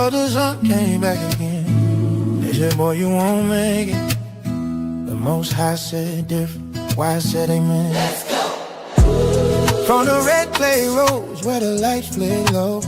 But the sun came back again. They said, boy, you won't make it. The Most High said different. Why I said amen. Let's go. From the red clay roads where the lights play low,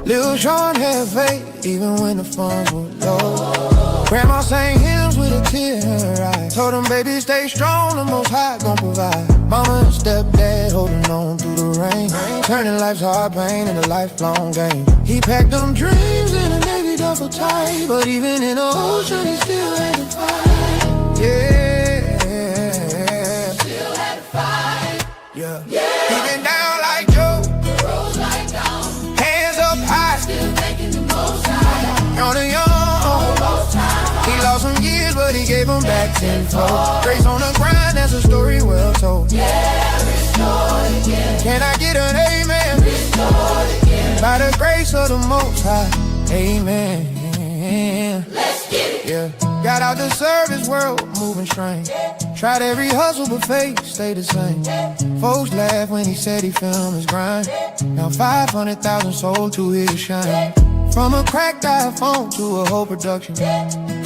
Lil Sean had faith even when the funds were low. Grandma sang hymns with a tear in her eye. Told him, baby, stay strong, the Most High gon' provide. Mama and stepdad holding on through the rain, turning life's hard pain into a lifelong game. He packed them dreams in a Navy duffel tight, but even in the ocean he still had to fight. Yeah, still had to fight. Yeah, he been down like Joe, rose like down, hands up high, still thanking the Most High. On the young, he lost some years, but he gave them back tenfold. Grace on the grind, that's a story well told. Yeah, restored again. Can I get an amen? Restored again. By the grace of the Most High, amen. Let's get it. Yeah, got out the service world, moving strange. Tried every hustle, but faith stayed the same. Folks laughed when he said he filmed his grind. Now 500,000 sold to his shine. From a cracked iPhone to a whole production.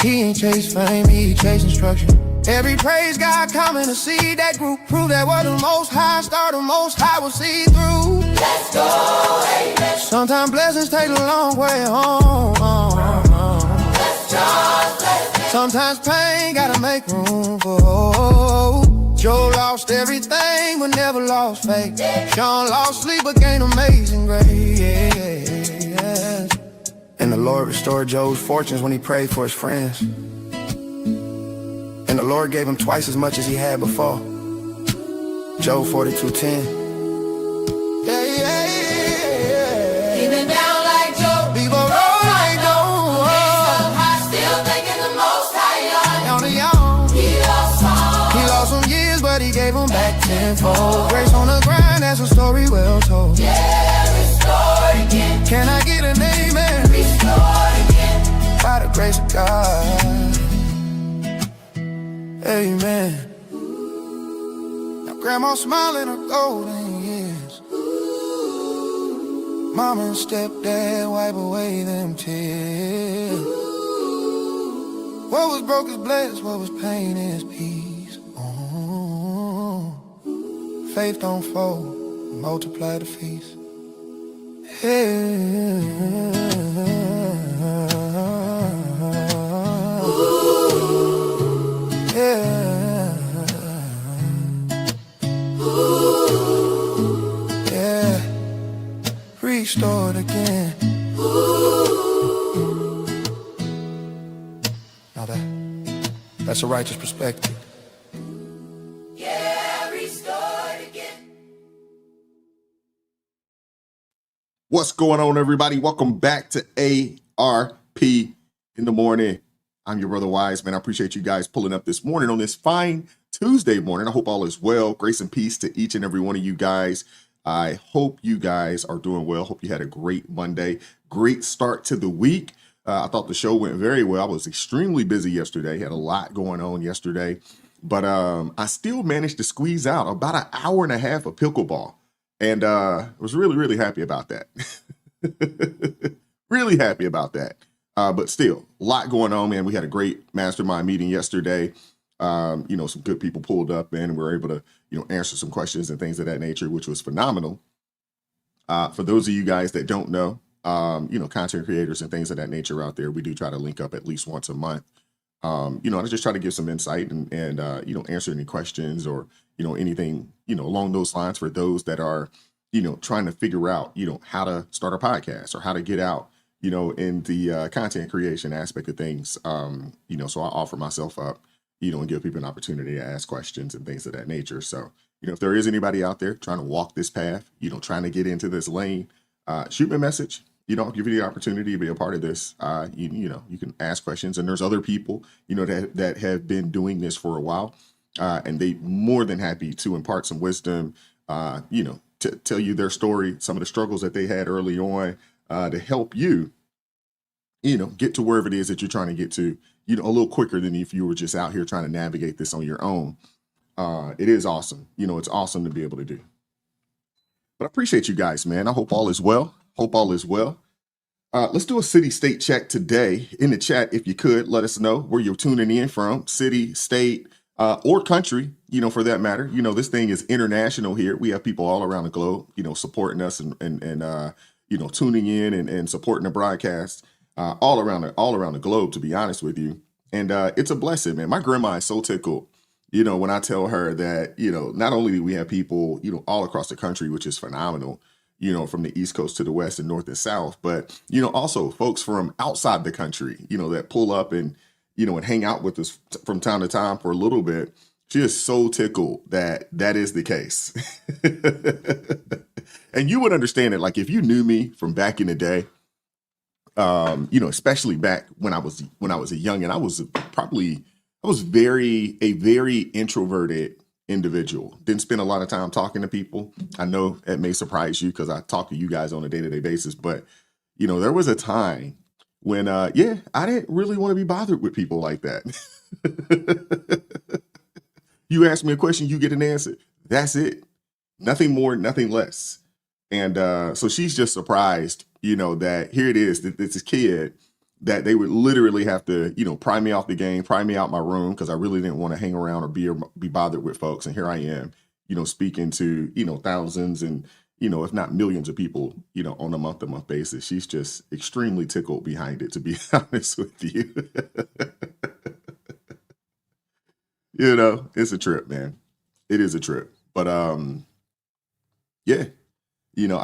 He ain't chase fame, he chase instruction. Every praise God coming to see that group. Prove that what the Most High start, the Most High will see through. Let's go, amen. Sometimes blessings take a long way home. Sometimes pain gotta make room for hope. Joe lost everything but never lost faith. Sean lost sleep but gained amazing grace. And the Lord restored Joe's fortunes when he prayed for his friends. And the Lord gave him twice as much as he had before. Job 42:10. He been down like Joe, people roll like Joe. Still thanking the Most High. On the young, he lost some years, but he gave them back tenfold. Grace on the grind, that's a story well told. Yeah, restored again. Can I get an amen? Restored again. By the grace of God, amen. Now grandma smiling her golden years. Mama and stepdad wipe away them tears. What was broke is blessed, what was pain is peace. Oh, faith don't fold, multiply the feast. Yeah. Yeah, restored again. Now that's a righteous perspective. Yeah, restored again. What's going on, everybody? Welcome back to ARP in the morning. I'm your brother Wiseman. I appreciate you guys pulling up this morning on this fine Tuesday morning. I hope all is well. Grace and peace to each and every one of you guys. I hope you guys are doing well. Hope you had a great Monday. Great start to the week. I thought the show went very well. I was extremely busy yesterday. Had a lot going on yesterday. But I still managed to squeeze out about an hour and a half of pickleball. And was really, really happy about that. Really happy about that. But still, a lot going on, man. We had a great mastermind meeting yesterday. Some good people pulled up and we were able to, answer some questions and things of that nature, which was phenomenal. For those of you guys that don't know, content creators and things of that nature out there, we do try to link up at least once a month. I just try to give some insight and answer any questions or, anything, along those lines for those that are, trying to figure out, how to start a podcast or how to get out, in the content creation aspect of things. So I offer myself up, and give people an opportunity to ask questions and things of that nature. So, if there is anybody out there trying to walk this path, trying to get into this lane, shoot me a message. I'll give you the opportunity to be a part of this. You can ask questions, and there's other people, that have been doing this for a while, and they more than happy to impart some wisdom, to tell you their story, some of the struggles that they had early on, to help you, get to wherever it is that you're trying to get to, a little quicker than if you were just out here trying to navigate this on your own. It is awesome. It's awesome to be able to do. But I appreciate you guys, man. I hope all is well. Hope all is well. Let's do a city-state check today. In the chat, if you could, let us know where you're tuning in from, city, state, or country, for that matter. This thing is international here. We have people all around the globe, supporting us and tuning in and supporting the broadcast all around the globe, to be honest with you. And it's a blessing, man. My grandma is so tickled, when I tell her that, not only do we have people, all across the country, which is phenomenal, from the East Coast to the West and North and South, but, also folks from outside the country, that pull up and, and hang out with us from time to time for a little bit. She is so tickled that is the case. And you would understand it. Like if you knew me from back in the day, especially back when I was a youngin', I was a very introverted individual. Didn't spend a lot of time talking to people. I know it may surprise you because I talk to you guys on a day-to-day basis, but there was a time when I didn't really want to be bothered with people like that. You ask me a question, you get an answer. That's it. Nothing more, nothing less. And so she's just surprised, that here it is, that this kid that they would literally have to, pry me off the game, pry me out my room because I really didn't want to hang around or be bothered with folks. And here I am, speaking to, thousands and, if not millions of people, on a month-to-month basis. She's just extremely tickled behind it, to be honest with you. It's a trip, man. It is a trip. But I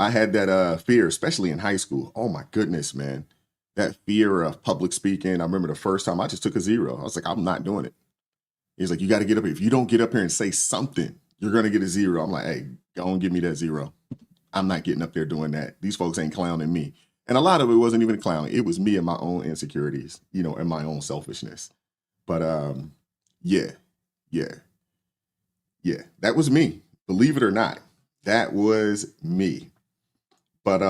had that fear, especially in high school. Oh my goodness, man. That fear of public speaking. I remember the first time I just took a 0. I was like, I'm not doing it. He's like, you got to get up here. If you don't get up here and say something, you're going to get a 0. I'm like, hey, go and give me that 0. I'm not getting up there doing that. These folks ain't clowning me. And a lot of it wasn't even clowning. It was me and my own insecurities, and my own selfishness. But yeah, that was me. Believe it or not, that was me. But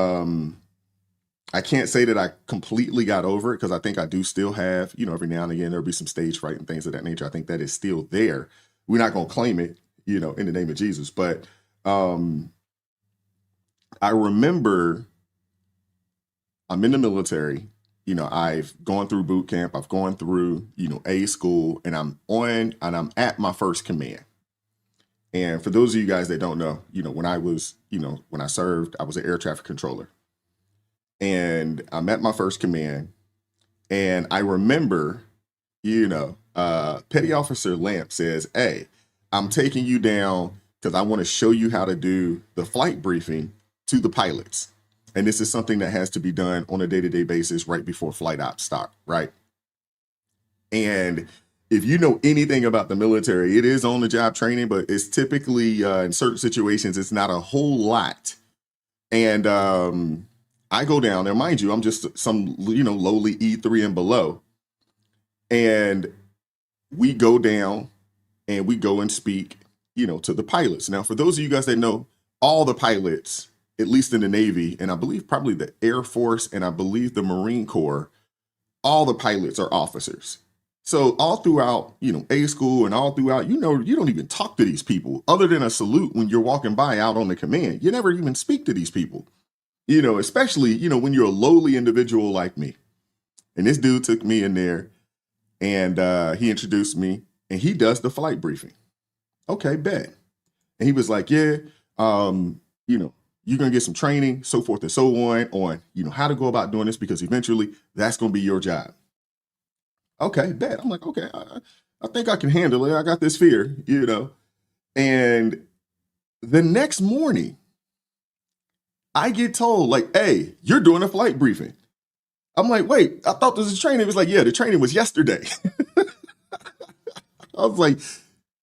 I can't say that I completely got over it because I think I do still have, every now and again, there'll be some stage fright and things of that nature. I think that is still there. We're not going to claim it, in the name of Jesus. But I remember I'm in the military. I've gone through boot camp. I've gone through, A school, and I'm at my first command. And for those of you guys that don't know, when I served, I was an air traffic controller. And I'm at my first command. And I remember, Petty Officer Lamp says, hey, I'm taking you down because I want to show you how to do the flight briefing to the pilots. And this is something that has to be done on a day-to-day basis right before flight ops start, right? And if you know anything about the military, it is on-the-job training, but it's typically, in certain situations, it's not a whole lot. And I go down there, mind you, I'm just some, lowly E3 and below. And we go down and we go and speak, to the pilots. Now, for those of you guys that know, all the pilots, at least in the Navy, and I believe probably the Air Force, and I believe the Marine Corps, all the pilots are officers. So all throughout, A school and all throughout, you don't even talk to these people other than a salute when you're walking by out on the command. You never even speak to these people, especially, when you're a lowly individual like me. And this dude took me in there and he introduced me and he does the flight briefing. Okay, bet. And he was like, yeah, you're going to get some training, so forth and so on, how to go about doing this, because eventually that's going to be your job. Okay, bet. I'm like, okay, I think I can handle it. I got this fear, And the next morning, I get told, like, hey, you're doing a flight briefing. I'm like, wait, I thought this was training. It was like, yeah, the training was yesterday. I was like,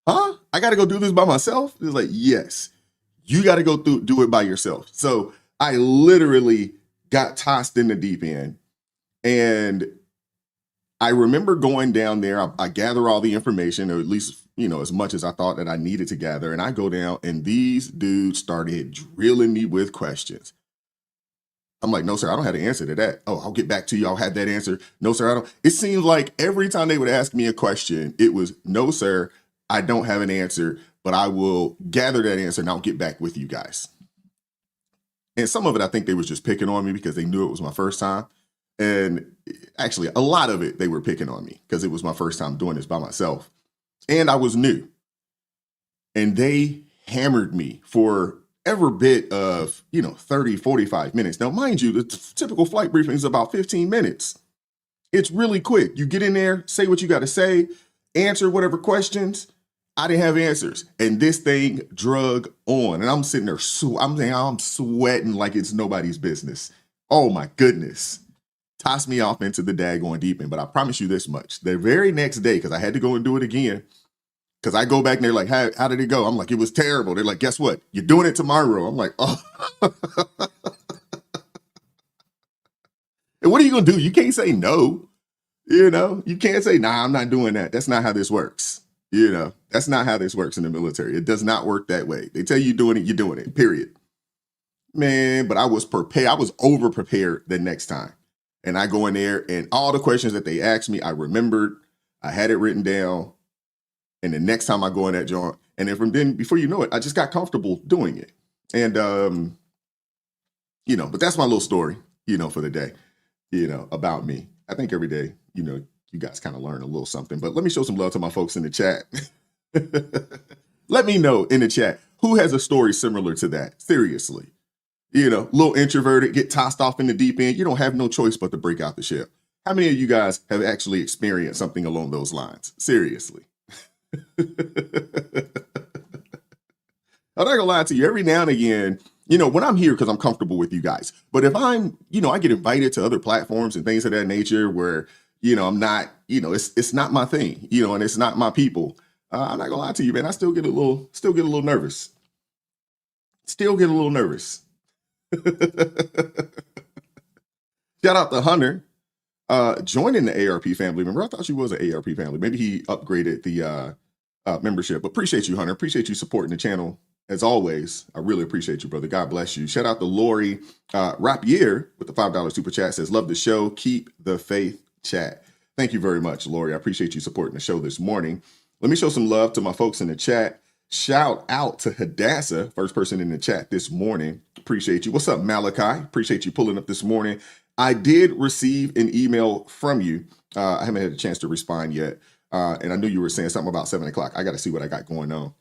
huh? I got to go do this by myself? It was like, yes, you got to go do it by yourself. So I literally got tossed in the deep end. And I remember going down there. I gather all the information, or at least, as much as I thought that I needed to gather. And I go down and these dudes started drilling me with questions. I'm like, no, sir, I don't have the answer to that. Oh, I'll get back to you. I'll have that answer. No, sir, I don't. It seemed like every time they would ask me a question, it was, no, sir, I don't have an answer, but I will gather that answer and I'll get back with you guys. And some of it, I think they was just picking on me because they knew it was my first time. And actually, a lot of it, they were picking on me because it was my first time doing this by myself. And I was new. And they hammered me for every bit of, 30, 45 minutes. Now, mind you, the typical flight briefing is about 15 minutes. It's really quick. You get in there, say what you got to say, answer whatever questions. I didn't have answers. And this thing drug on. And I'm sitting there, I'm sweating like it's nobody's business. Oh my goodness. Tossed me off into the daggone deep end. But I promise you this much. The very next day, because I had to go and do it again, because I go back and they're like, how did it go? I'm like, it was terrible. They're like, guess what? You're doing it tomorrow. I'm like, oh. And what are you going to do? You can't say no. You can't say, nah, I'm not doing that. That's not how this works. That's not how this works in the military. It does not work that way. They tell you doing it, you're doing it, period. Man, but I was prepared. I was over prepared the next time. And I go in there and all the questions that they asked me, I remembered, I had it written down. And the next time I go in that joint, and then before you know it, I just got comfortable doing it. And, but that's my little story, for the day, about me. I think every day, you guys kind of learn a little something, but let me show some love to my folks in the chat. Let me know in the chat, who has a story similar to that? Seriously, little introverted, get tossed off in the deep end. You don't have no choice but to break out the ship. How many of you guys have actually experienced something along those lines? Seriously. I'm not gonna lie to you. Every now and again, when I'm here, because I'm comfortable with you guys, but if I'm, I get invited to other platforms and things of that nature where, I'm not, it's not my thing, and it's not my people. I'm not gonna lie to you, man. I still get a little nervous. Still get a little nervous. Shout out to Hunter, joining the ARP family. Remember, I thought you was an ARP family. Maybe he upgraded the membership. But appreciate you, Hunter. Appreciate you supporting the channel as always. I really appreciate you, brother. God bless you. Shout out to Lori Rapier with the $5 super chat. Says, love the show. Keep the faith, chat. Thank you very much, Lori. I appreciate you supporting the show this morning. Let me show some love to my folks in the chat. Shout out to Hadassah, first person in the chat this morning. Appreciate you. What's up, Malachi? Appreciate you pulling up this morning. I did receive an email from you. I haven't had a chance to respond yet. And I knew you were saying something about 7 o'clock. I got to see what I got going on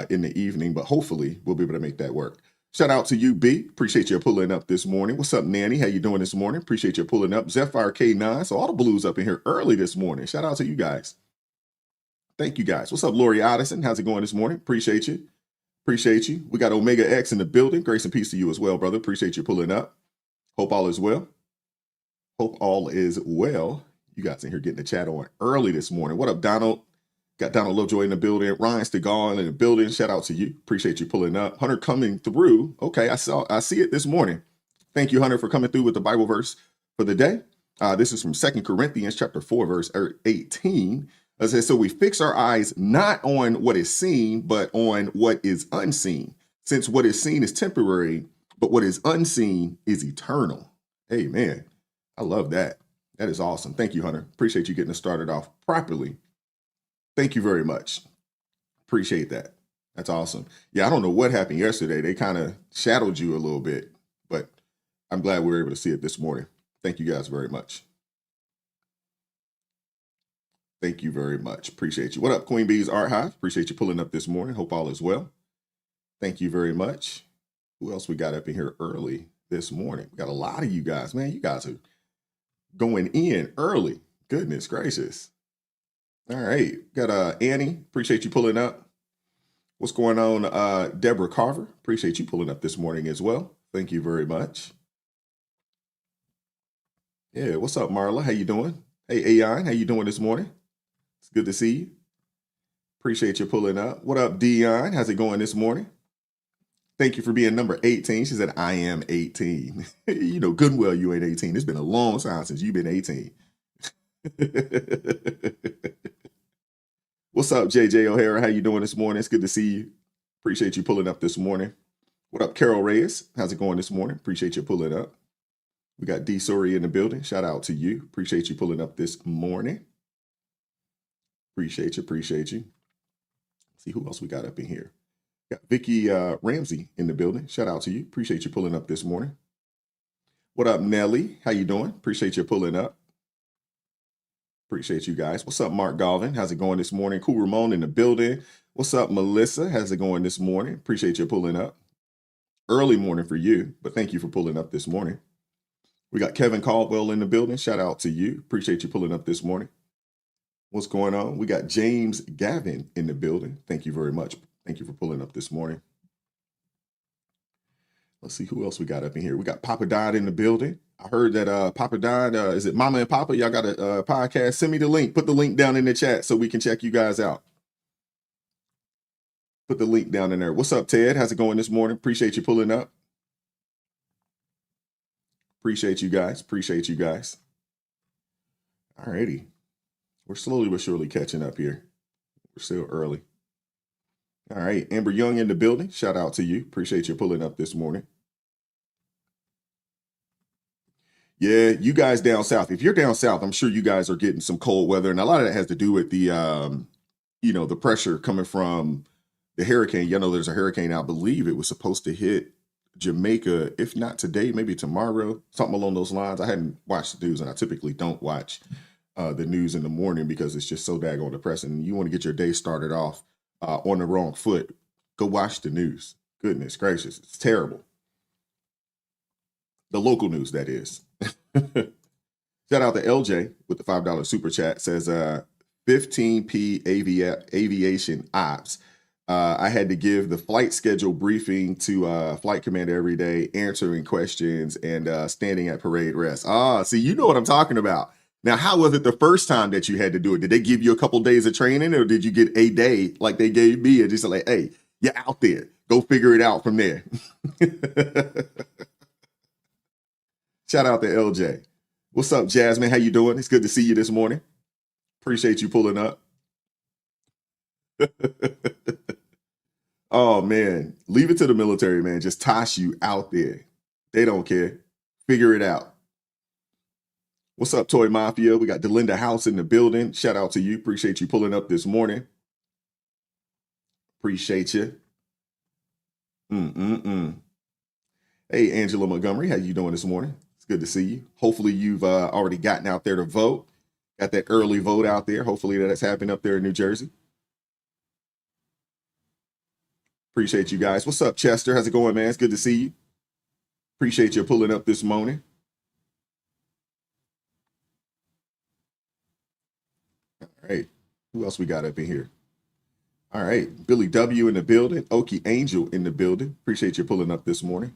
in the evening, but hopefully we'll be able to make that work. Shout out to you, B. Appreciate you pulling up this morning. What's up, Nanny? How you doing this morning? Appreciate you pulling up. Zephyr K9. So all the blues up in here early this morning. Shout out to you guys. Thank you guys. What's up, Lori Addison? How's it going this morning? Appreciate you. Appreciate you. We got Omega X in the building. Grace and peace to you as well, brother. Appreciate you pulling up. Hope all is well. Hope all is well. You guys in here getting the chat on early this morning. What up, Donald? Got Donald Lovejoy in the building. Ryan Stegon in the building. Shout out to you. Appreciate you pulling up. Hunter coming through. Okay, I see it this morning. Thank you, Hunter, for coming through with the Bible verse for the day. This is from 2 Corinthians chapter 4, verse 18. It says, so we fix our eyes not on what is seen, but on what is unseen. Since what is seen is temporary, but what is unseen is eternal. Amen. I love that. That is awesome. Thank you, Hunter. Appreciate you getting us started off properly. Thank you very much. Appreciate that. That's awesome. Yeah, I don't know what happened yesterday. They kind of shadowed you a little bit, but I'm glad we were able to see it this morning. Thank you guys very much. Thank you very much. Appreciate you. What up, Queen Bee's Art Hive? Appreciate you pulling up this morning. Hope all is well. Thank you very much. Who else we got up in here early this morning? We got a lot of you guys, man. You guys are going in early. Goodness gracious. All right. Got Annie. Appreciate you pulling up. What's going on, Deborah Carver? Appreciate you pulling up this morning as well. Thank you very much. Yeah, what's up, Marla? How you doing? Hey, Ayon, how you doing this morning? It's good to see you. Appreciate you pulling up. What up, Dion? How's it going this morning? Thank you for being number 18. She said, I am 18. You know good and well you ain't 18. It's been a long time since you've been 18. What's up, JJ O'Hara? How you doing this morning? It's good to see you. Appreciate you pulling up this morning. What up, Carol Reyes? How's it going this morning? Appreciate you pulling up. We got D. Suri in the building. Shout out to you. Appreciate you pulling up this morning. Appreciate you. Appreciate you. See who else we got up in here. Got Vicky Ramsey in the building. Shout out to you. Appreciate you pulling up this morning. What up, Nelly? How you doing? Appreciate you pulling up. Appreciate you guys. What's up, Mark Galvin? How's it going this morning? Cool Ramon in the building. What's up, Melissa? How's it going this morning? Appreciate you pulling up. Early morning for you, but thank you for pulling up this morning. We got Kevin Caldwell in the building. Shout out to you. Appreciate you pulling up this morning. What's going on? We got James Gavin in the building. Thank you very much. Thank you for pulling up this morning. Let's see who else we got up in here. We got Papa Don in the building. I heard that Papa Don, is it Mama and Papa? Y'all got a podcast? Send me the link. Put the link down in the chat so we can check you guys out. Put the link down in there. What's up, Ted? How's it going this morning? Appreciate you pulling up. Appreciate you guys. Appreciate you guys. All righty. We're slowly but surely catching up here. We're still early. All right. Amber Young in the building. Shout out to you. Appreciate you pulling up this morning. Yeah, you guys down south. If you're down south, I'm sure you guys are getting some cold weather. And a lot of that has to do with the, the pressure coming from the hurricane. You know, there's a hurricane, I believe it was supposed to hit Jamaica, if not today, maybe tomorrow, something along those lines. I hadn't watched the news, and I typically don't watch the news in the morning because it's just so daggone depressing. You want to get your day started off on the wrong foot, go watch the news. Goodness gracious, it's terrible. The local news, that is. Shout out to LJ with the $5 super chat. Says 15p aviation ops. I had to give the flight schedule briefing to flight commander every day, answering questions and standing at parade rest. See, you know what I'm talking about. Now, how was it the first time that you had to do it? Did they give you a couple days of training, or did you get a day like they gave me and just like, hey, you're out there, go figure it out from there? Shout out to LJ. What's up, Jasmine? How you doing? It's good to see you this morning. Appreciate you pulling up. Oh, man. Leave it to the military, man. Just toss you out there. They don't care. Figure it out. What's up, Toy Mafia? We got Delinda House in the building. Shout out to you. Appreciate you pulling up this morning. Appreciate you. Hey, Angela Montgomery. How you doing this morning? It's good to see you. Hopefully you've already gotten out there to vote. Got that early vote out there. Hopefully that's happening up there in New Jersey. Appreciate you guys. What's up, Chester? How's it going, man? It's good to see you. Appreciate you pulling up this morning. All right. Who else we got up in here? All right. Billy W in the building. Okie Angel in the building. Appreciate you pulling up this morning.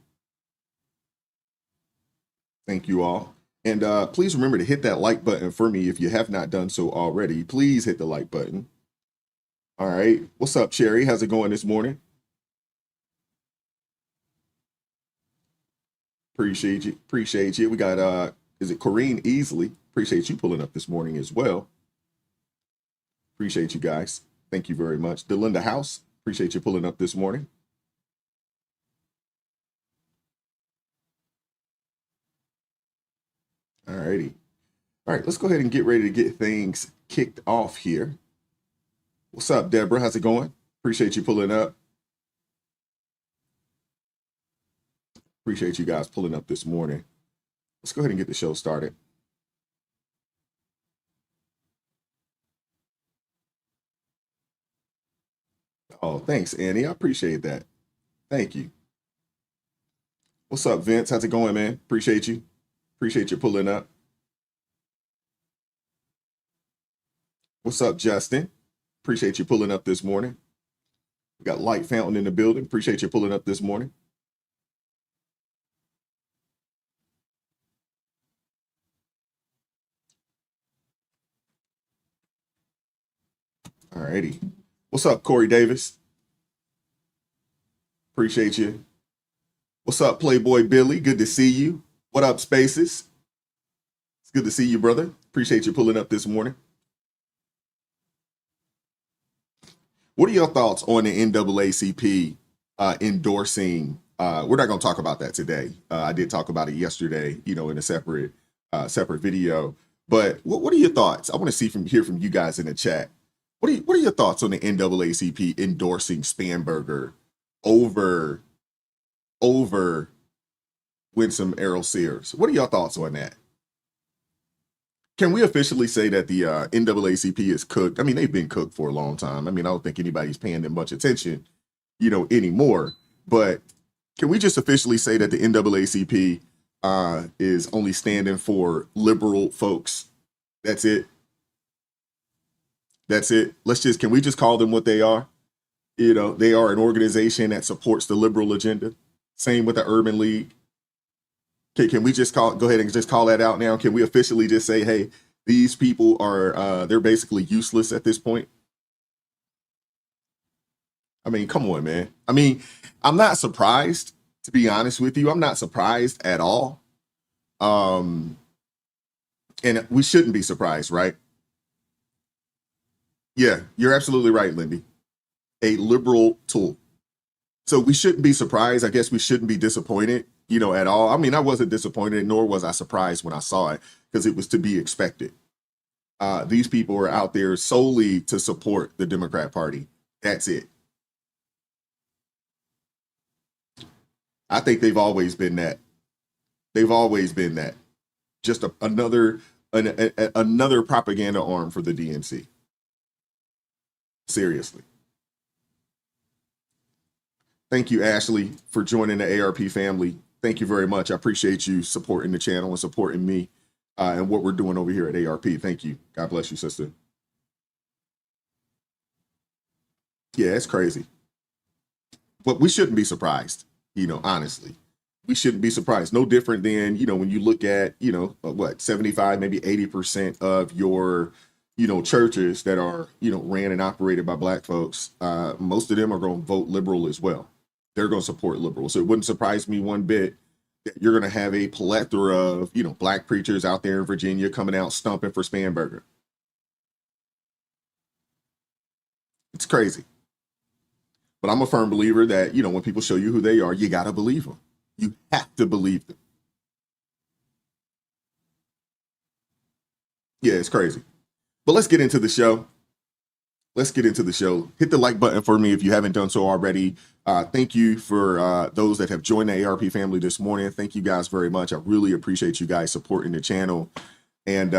Thank you all. And please remember to hit that like button for me if you have not done so already. Please hit the like button. All right. What's up, Cherry? How's it going this morning? Appreciate you. Appreciate you. We got, is it Corrine Easley? Appreciate you pulling up this morning as well. Appreciate you guys. Thank you very much. Delinda House. Appreciate you pulling up this morning. All righty. All right, let's go ahead and get ready to get things kicked off here. What's up, Deborah? How's it going? Appreciate you pulling up. Appreciate you guys pulling up this morning. Let's go ahead and get the show started. Oh, thanks, Annie. I appreciate that. Thank you. What's up, Vince? How's it going, man? Appreciate you. Appreciate you pulling up. What's up, Justin? Appreciate you pulling up this morning. We got Light Fountain in the building. Appreciate you pulling up this morning. All righty. What's up, Corey Davis? Appreciate you. What's up, Playboy Billy? Good to see you. What up, Spaces? It's good to see you, brother. Appreciate you pulling up this morning. What are your thoughts on the NAACP endorsing? We're not going to talk about that today. I did talk about it yesterday, in a separate video. But what are your thoughts? I want to hear from you guys in the chat. What are your thoughts on the NAACP endorsing Spanberger over Winsome Errol Sears. What are your thoughts on that? Can we officially say that the NAACP is cooked? I mean, they've been cooked for a long time. I mean, I don't think anybody's paying them much attention, anymore. But can we just officially say that the NAACP is only standing for liberal folks? That's it. That's it. Can we just call them what they are? They are an organization that supports the liberal agenda. Same with the Urban League. Can we just go ahead and just call that out now? Can we officially just say, hey, these people are, they're basically useless at this point? I mean, come on, man. I mean, I'm not surprised, to be honest with you. I'm not surprised at all. And we shouldn't be surprised, right? Yeah, you're absolutely right, Lindy. A liberal tool. So we shouldn't be surprised. I guess we shouldn't be disappointed, at all. I mean, I wasn't disappointed, nor was I surprised when I saw it, because it was to be expected. These people are out there solely to support the Democrat Party. That's it. I think they've always been that. They've always been that. Just another propaganda arm for the DNC. Seriously. Thank you, Ashley, for joining the ARP family. Thank you very much. I appreciate you supporting the channel and supporting me and what we're doing over here at ARP. Thank you. God bless you, sister. Yeah, it's crazy. But we shouldn't be surprised, honestly. We shouldn't be surprised. No different than, when you look at, 75, maybe 80% of your, churches that are, ran and operated by Black folks, most of them are going to vote liberal as well. They're going to support liberal. So it wouldn't surprise me one bit that you're going to have a plethora of, Black preachers out there in Virginia coming out stomping for Spanberger. It's crazy. But I'm a firm believer that, when people show you who they are, you got to believe them. You have to believe them. Yeah, it's crazy. But let's get into the show. Let's get into the show. Hit the like button for me if you haven't done so already. Thank you for those that have joined the ARP family this morning. Thank you guys very much. I really appreciate you guys supporting the channel. And,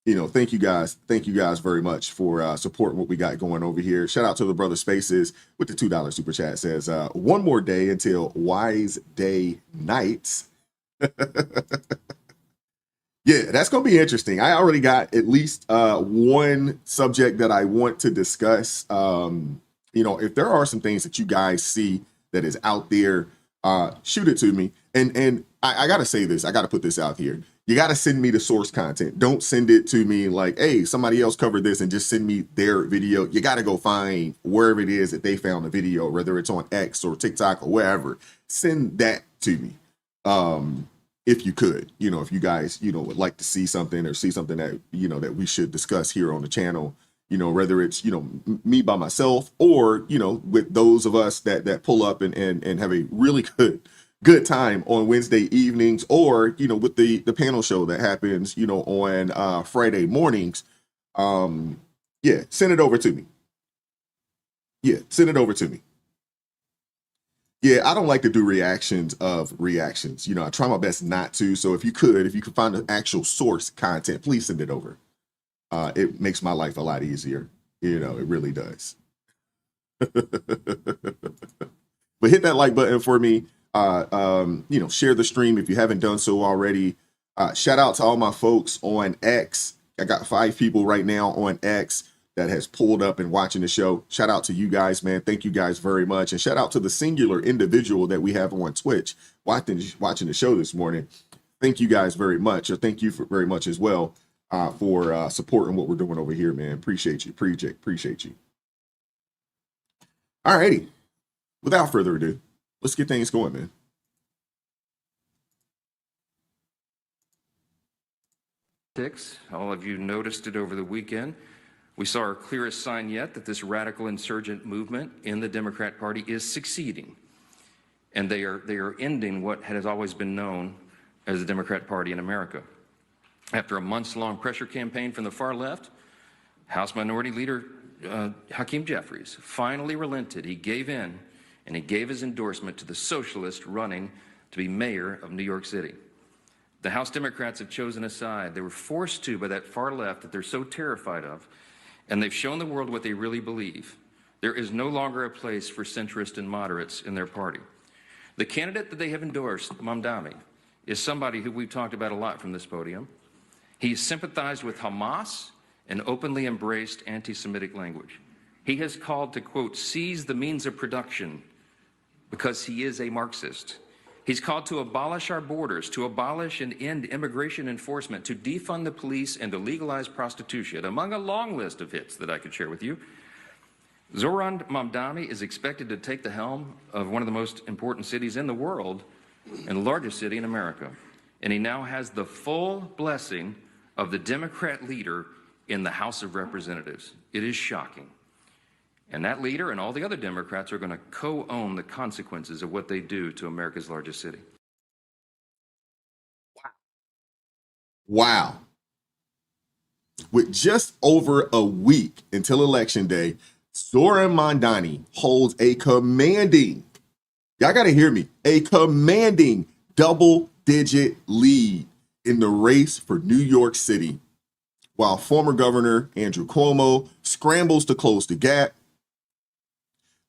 thank you guys. Thank you guys very much for supporting what we got going over here. Shout out to the brother Spaces with the $2 super chat. Says, one more day until Wise Day nights. Yeah, that's going to be interesting. I already got at least one subject that I want to discuss. If there are some things that you guys see that is out there, shoot it to me. And I got to say this. I got to put this out here. You got to send me the source content. Don't send it to me like, hey, somebody else covered this and just send me their video. You got to go find wherever it is that they found the video, whether it's on X or TikTok or wherever. Send that to me. If you could, if you guys, would like to see something or see something that, that we should discuss here on the channel, whether it's, me by myself or, with those of us that pull up and have a really good time on Wednesday evenings or, with the panel show that happens, on Friday mornings. Yeah, send it over to me. Yeah, send it over to me. Yeah, I don't like to do reactions of reactions. I try my best not to. So if you could find the actual source content, please send it over. It makes my life a lot easier. It really does. But hit that like button for me. Share the stream if you haven't done so already. Shout out to all my folks on X. I got 5 people right now on X that has pulled up and watching the show. Shout out to you guys, man. Thank you guys very much. And shout out to the singular individual that we have on Twitch watching the show this morning. Thank you guys very much. Or thank you very much as well for supporting what we're doing over here, man. Appreciate you. Appreciate you. All righty. Without further ado, let's get things going, man. All of you noticed it over the weekend. We saw our clearest sign yet that this radical insurgent movement in the Democrat Party is succeeding. And they are ending what has always been known as the Democrat Party in America. After a months-long pressure campaign from the far left, House Minority Leader Hakeem Jeffries finally relented. He gave in, and he gave his endorsement to the socialist running to be mayor of New York City. The House Democrats have chosen a side. They were forced to by that far left that they're so terrified of, and they've shown the world what they really believe. There is no longer a place for centrists and moderates in their party. The candidate that they have endorsed, Mamdani, is somebody who we've talked about a lot from this podium. He sympathized with Hamas and openly embraced anti-Semitic language. He has called to, quote, seize the means of production because he is a Marxist. He's called to abolish our borders, to abolish and end immigration enforcement, to defund the police, and to legalize prostitution, among a long list of hits that I could share with you. Zoran Mamdani is expected to take the helm of one of the most important cities in the world and the largest city in America. And he now has the full blessing of the Democrat leader in the House of Representatives. It is shocking. And that leader and all the other Democrats are going to co-own the consequences of what they do to America's largest city. Wow. With just over a week until Election Day, Zoran Mamdani holds a commanding, y'all got to hear me, a commanding double-digit lead in the race for New York City, while former Governor Andrew Cuomo scrambles to close the gap.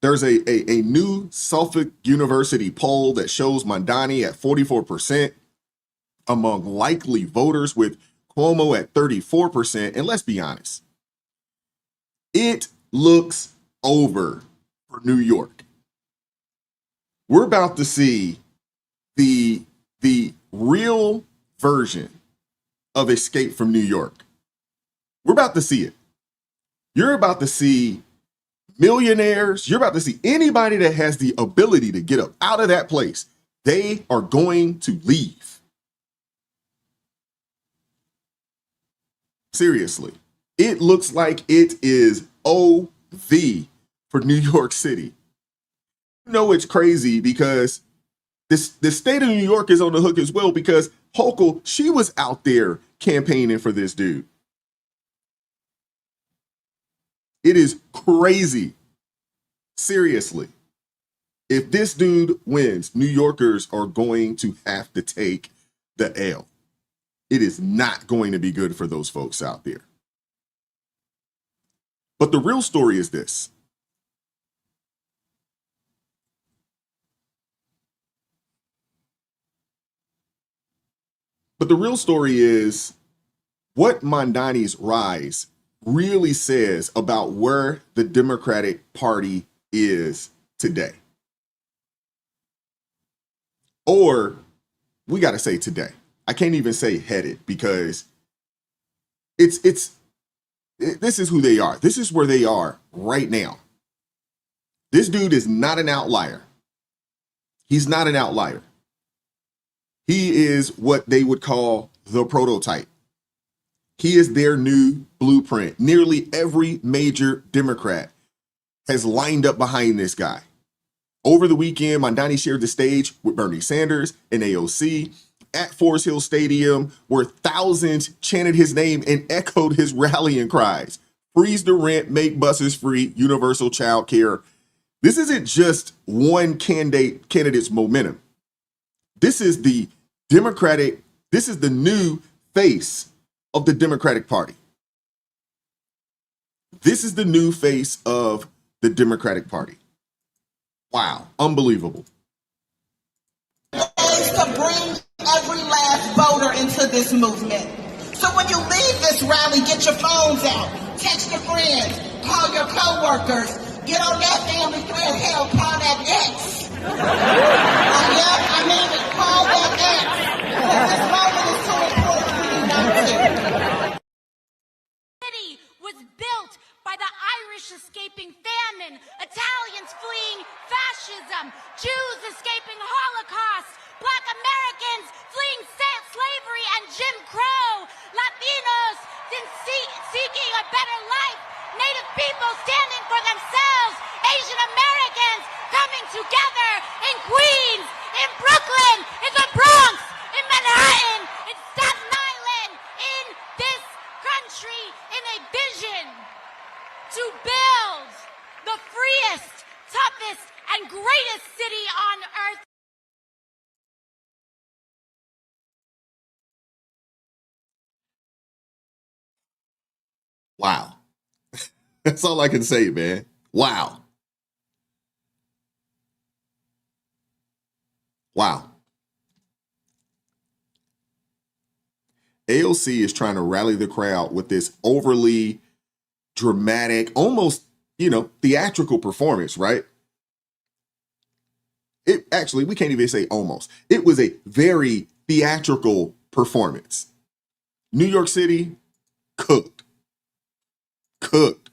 There's a new Suffolk University poll that shows Mamdani at 44% among likely voters, with Cuomo at 34%. And let's be honest, it looks over for New York. We're about to see the real version of Escape from New York. We're about to see it. You're about to see millionaires. You're about to see anybody that has the ability to get up out of that place. They are going to leave. Seriously, it looks like it is OV for New York City. You know, it's crazy because the state of New York is on the hook as well, because Hochul, she was out there campaigning for this dude. It is crazy. Seriously. If this dude wins, New Yorkers are going to have to take the L. It is not going to be good for those folks out there. But the real story is this. But the real story is what Mamdani's rise really says about where the Democratic Party is today. Or we got to say today. I can't even say headed, because this is who they are. This is where they are right now. This dude is not an outlier. He's not an outlier. He is what they would call the prototype. He is their new blueprint. Nearly every major Democrat has lined up behind this guy. Over the weekend, Mamdani shared the stage with Bernie Sanders and AOC at Forest Hill Stadium, where thousands chanted his name and echoed his rallying cries. Freeze the rent, make buses free, universal child care. This isn't just one candidate's momentum. This is the new face of the Democratic Party. This is the new face of the Democratic Party. Wow, unbelievable. To bring every last voter into this movement. So when you leave this rally, get your phones out, text your friends, call your co-workers, get on that family thread, hell, call that ex. Yeah, I mean it, call that ex. Because this moment is too important for you not to. City was built by the Irish escaping famine, Italians fleeing fascism, Jews escaping Holocaust, Black Americans fleeing slavery and Jim Crow, Latinos seeking a better life, Native people standing for themselves, Asian Americans coming together in Queens, in Brooklyn, in the Bronx, in Manhattan, in Staten Island, in this country, in a vision to build and greatest city on earth. Wow. That's all I can say, man. Wow. Wow. AOC is trying to rally the crowd with this overly dramatic, almost, theatrical performance, right? It actually, we can't even say almost. It was a very theatrical performance. New York City, cooked. Cooked.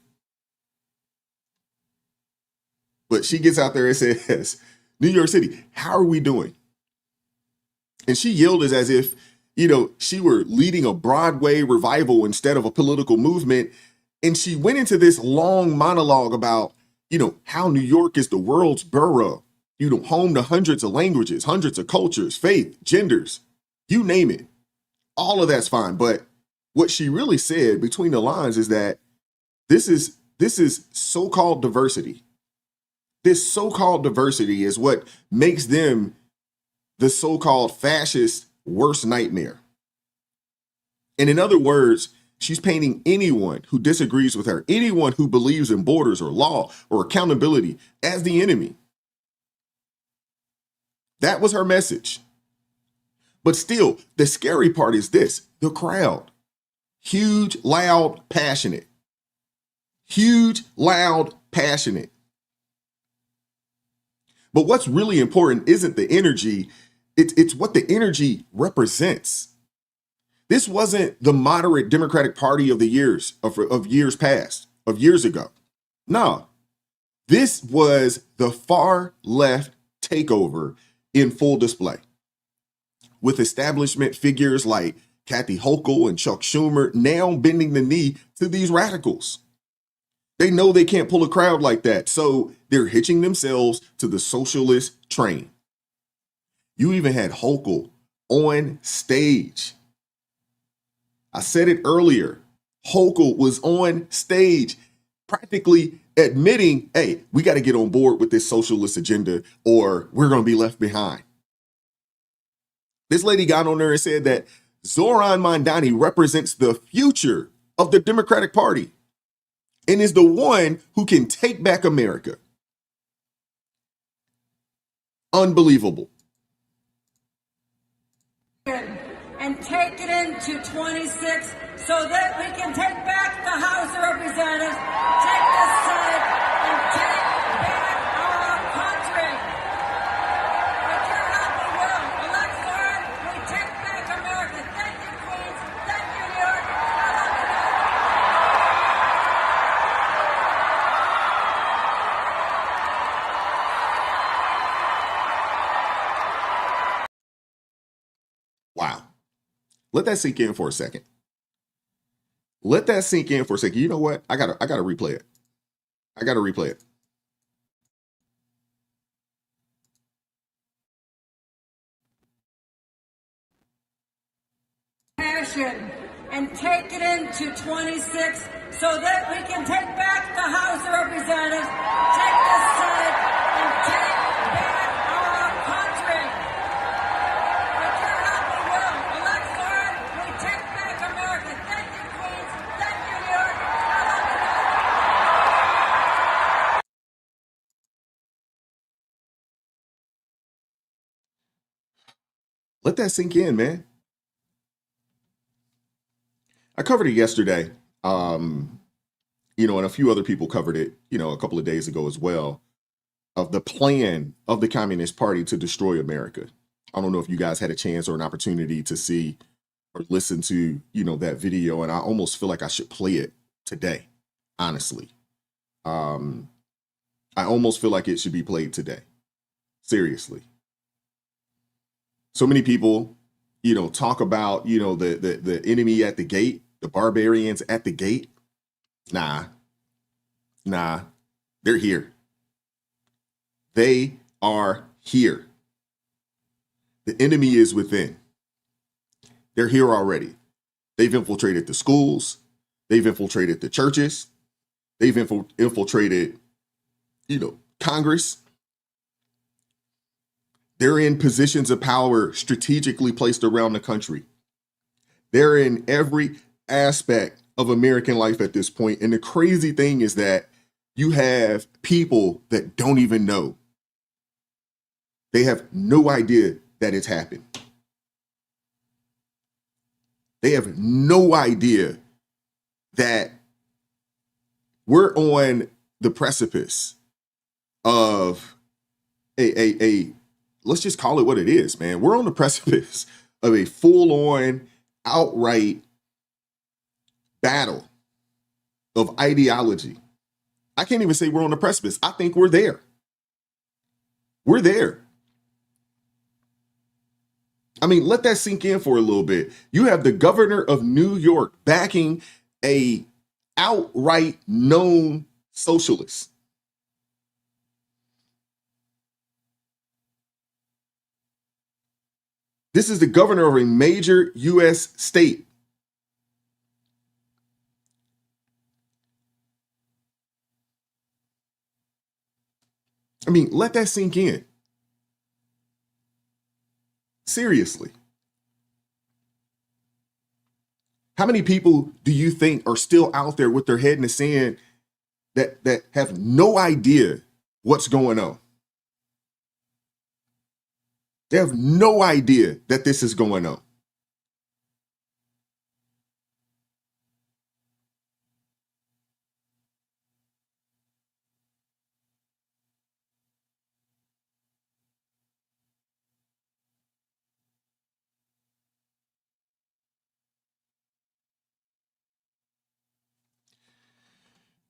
But she gets out there and says, New York City, how are we doing? And she yelled as if, she were leading a Broadway revival instead of a political movement. And she went into this long monologue about, how New York is the world's borough, home to hundreds of languages, hundreds of cultures, faith, genders, you name it. All of that's fine. But what she really said between the lines is that this is so-called diversity. This so-called diversity is what makes them the so-called fascist worst nightmare. And in other words, she's painting anyone who disagrees with her, anyone who believes in borders or law or accountability as the enemy. That was her message. But still, the scary part is this, the crowd. Huge, loud, passionate. Huge, loud, passionate. But what's really important isn't the energy, it's what the energy represents. This wasn't the moderate Democratic Party of the years of years past, of years ago. No, this was the far left takeover in full display, with establishment figures like Kathy Hochul and Chuck Schumer now bending the knee to these radicals. They know they can't pull a crowd like that, so they're hitching themselves to the socialist train. You even had Hochul on stage. I said it earlier. Hochul was on stage practically admitting, hey, we got to get on board with this socialist agenda or we're going to be left behind. This lady got on there and said that Zoran Mondani represents the future of the Democratic Party and is the one who can take back America. Unbelievable. And take it into 26 so that we can take back the House of Representatives, take the Senate, and take back our country. I care how we will. Elect Zoran, we take back America. Thank you, Queens. Thank you, New York. I love you guys. Wow. Let that sink in for a second. Let that sink in for a second. You know what? I gotta replay it. I gotta replay it. Passion and take it into 26 so that we can take back the House of Representatives, take the Senate, and take back our country. I care how we will. Elect Zoran, we take back America. Thank you, Queens. Thank you, New York. I love you guys. Let that sink in, man. I covered it yesterday, and a few other people covered it, a couple of days ago as well, of the plan of the Communist Party to destroy America. I don't know if you guys had a chance or an opportunity to see or listen to, that video, and I almost feel like I should play it today, honestly. I almost feel like it should be played today. Seriously. So many people, talk about, the enemy at the gate, the barbarians at the gate. Nah, they're here. They are here. The enemy is within. They're here already. They've infiltrated the schools. They've infiltrated the churches. They've infiltrated, Congress. They're in positions of power strategically placed around the country. They're in every aspect of American life at this point. And the crazy thing is that you have people that don't even know. They have no idea that it's happened. They have no idea that we're on the precipice of a let's just call it what it is, man. We're on the precipice of a full-on, outright battle of ideology. I can't even say we're on the precipice. I think we're there. We're there. I mean, let that sink in for a little bit. You have the governor of New York backing a outright known socialist. This is the governor of a major U.S. state. I mean, let that sink in. Seriously. How many people do you think are still out there with their head in the sand that have no idea what's going on? They have no idea that this is going on.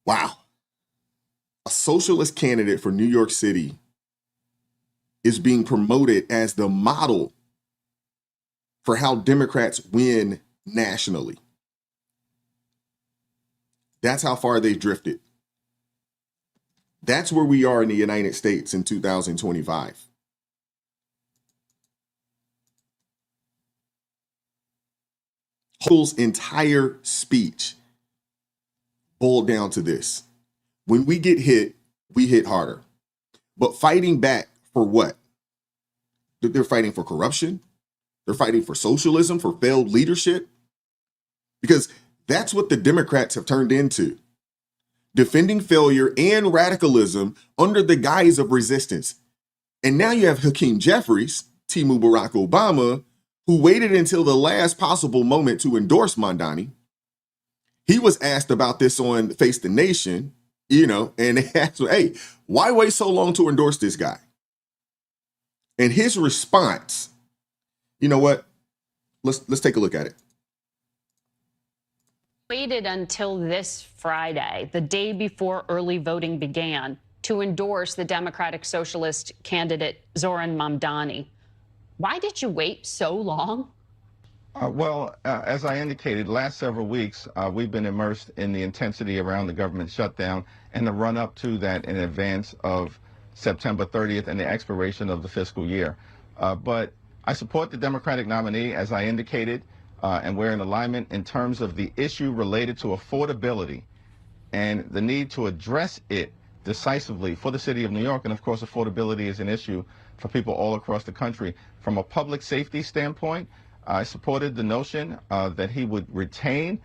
Wow. A socialist candidate for New York City is being promoted as the model for how Democrats win nationally. That's how far they've drifted. That's where we are in the United States in 2025. Hochul's entire speech boiled down to this. When we get hit, we hit harder. But fighting back for what? They're fighting for corruption. They're fighting for socialism, for failed leadership. Because that's what the Democrats have turned into. Defending failure and radicalism under the guise of resistance. And now you have Hakeem Jeffries, Timu Barack Obama, who waited until the last possible moment to endorse Mondani. He was asked about this on Face the Nation, and they asked him, hey, why wait so long to endorse this guy? And his response, you know what? Let's take a look at it. Waited until this Friday, the day before early voting began, to endorse the Democratic Socialist candidate Zoran Mamdani. Why did you wait so long? As I indicated, last several weeks, we've been immersed in the intensity around the government shutdown and the run-up to that in advance of September 30th and the expiration of the fiscal year. But I support the Democratic nominee, as I indicated, and we're in alignment in terms of the issue related to affordability and the need to address it decisively for the city of New York. And of course, affordability is an issue for people all across the country. From a public safety standpoint, I supported the notion that he would retain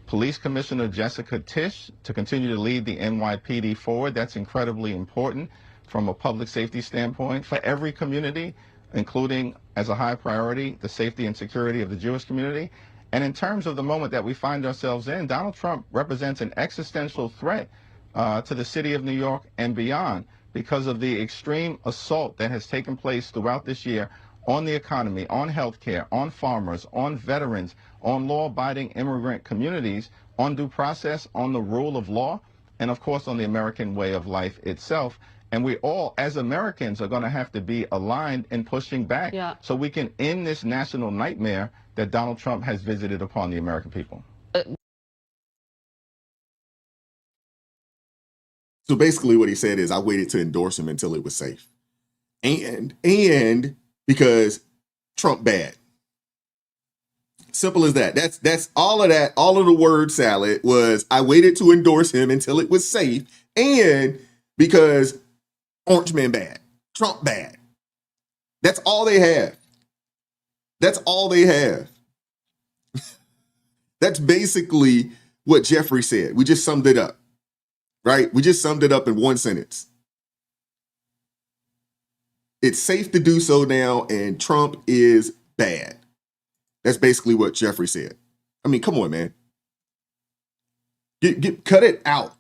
Police Commissioner Jessica Tisch to continue to lead the NYPD forward. That's incredibly important from a public safety standpoint for every community, including, as a high priority, the safety and security of the Jewish community. And in terms of the moment that we find ourselves in, Donald Trump represents an existential threat to the city of New York and beyond because of the extreme assault that has taken place throughout this year on the economy, on healthcare, on farmers, on veterans, on law-abiding immigrant communities, on due process, on the rule of law, and of course on the American way of life itself. And we all, as Americans, are going to have to be aligned in pushing back so we can end this national nightmare that Donald Trump has visited upon the American people. So basically what he said is, I waited to endorse him until it was safe. And because Trump bad. Simple as that. That's all of that. All of the word salad was, I waited to endorse him until it was safe. And because Orange Man bad, Trump bad. That's all they have. That's all they have. That's basically what Jeffrey said. We just summed it up, right? We just summed it up in one sentence. It's safe to do so now, and Trump is bad. That's basically what Jeffrey said. I mean, come on, man. Cut it out.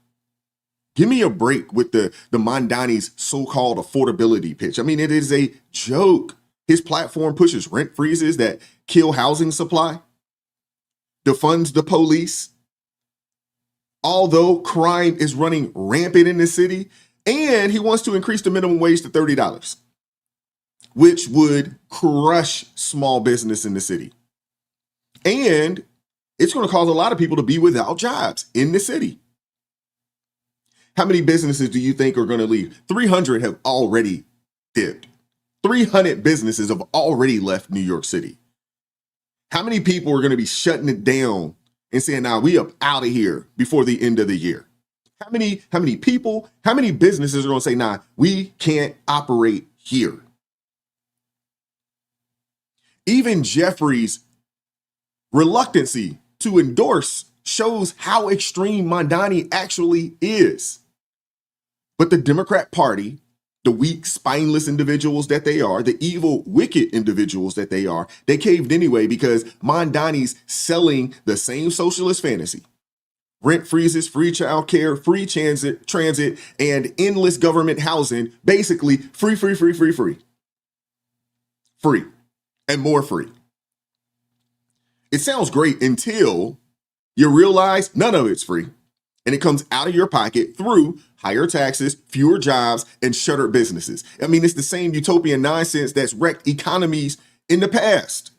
Give me a break with the Mamdani's so-called affordability pitch. I mean, it is a joke. His platform pushes rent freezes that kill housing supply, defunds the police, although crime is running rampant in the city, and he wants to increase the minimum wage to $30, which would crush small business in the city. And it's going to cause a lot of people to be without jobs in the city. How many businesses do you think are going to leave? 300 have already dipped. 300 businesses have already left New York City. How many people are going to be shutting it down and saying, "Nah, we up out of here before the end of the year"? How many people, how many businesses are going to say, "Nah, we can't operate here"? Even Jeffrey's reluctancy to endorse shows how extreme Mamdani actually is. But the Democrat Party, the weak, spineless individuals that they are, the evil, wicked individuals that they are, they caved anyway because Mamdani's selling the same socialist fantasy. Rent freezes, free childcare, free transit, and endless government housing. Basically, free. Free. And more free. It sounds great until you realize none of it's free. And it comes out of your pocket through higher taxes, fewer jobs, and shuttered businesses. I mean, it's the same utopian nonsense that's wrecked economies in the past.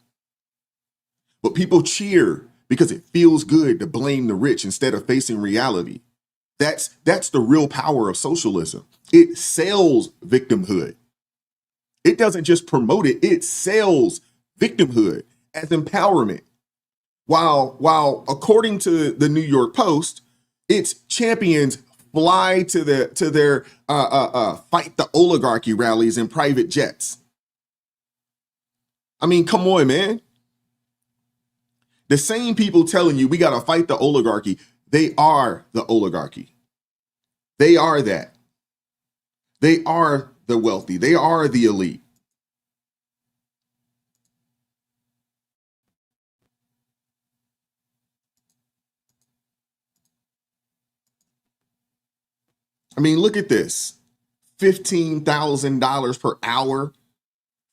But people cheer because it feels good to blame the rich instead of facing reality. That's the real power of socialism. It sells victimhood. It doesn't just promote it, it sells victimhood as empowerment. While according to the New York Post, its champions fly to their fight the oligarchy rallies in private jets. I mean, come on, man. The same people telling you we got to fight the oligarchy, they are the oligarchy. They are that. They are the wealthy. They are the elite. I mean, look at this. $15,000 per hour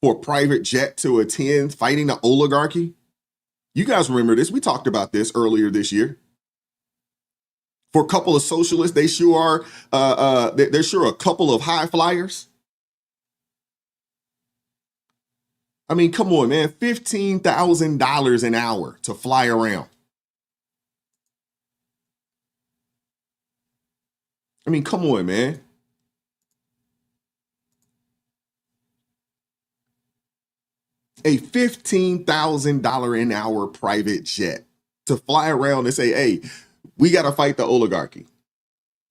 for a private jet to attend fighting the oligarchy. You guys remember this. We talked about this earlier this year. For a couple of socialists, they sure are, they're sure a couple of high flyers. I mean, come on, man. $15,000 an hour to fly around. I mean, come on, man. A $15,000 an hour private jet to fly around and say, "Hey, we got to fight the oligarchy."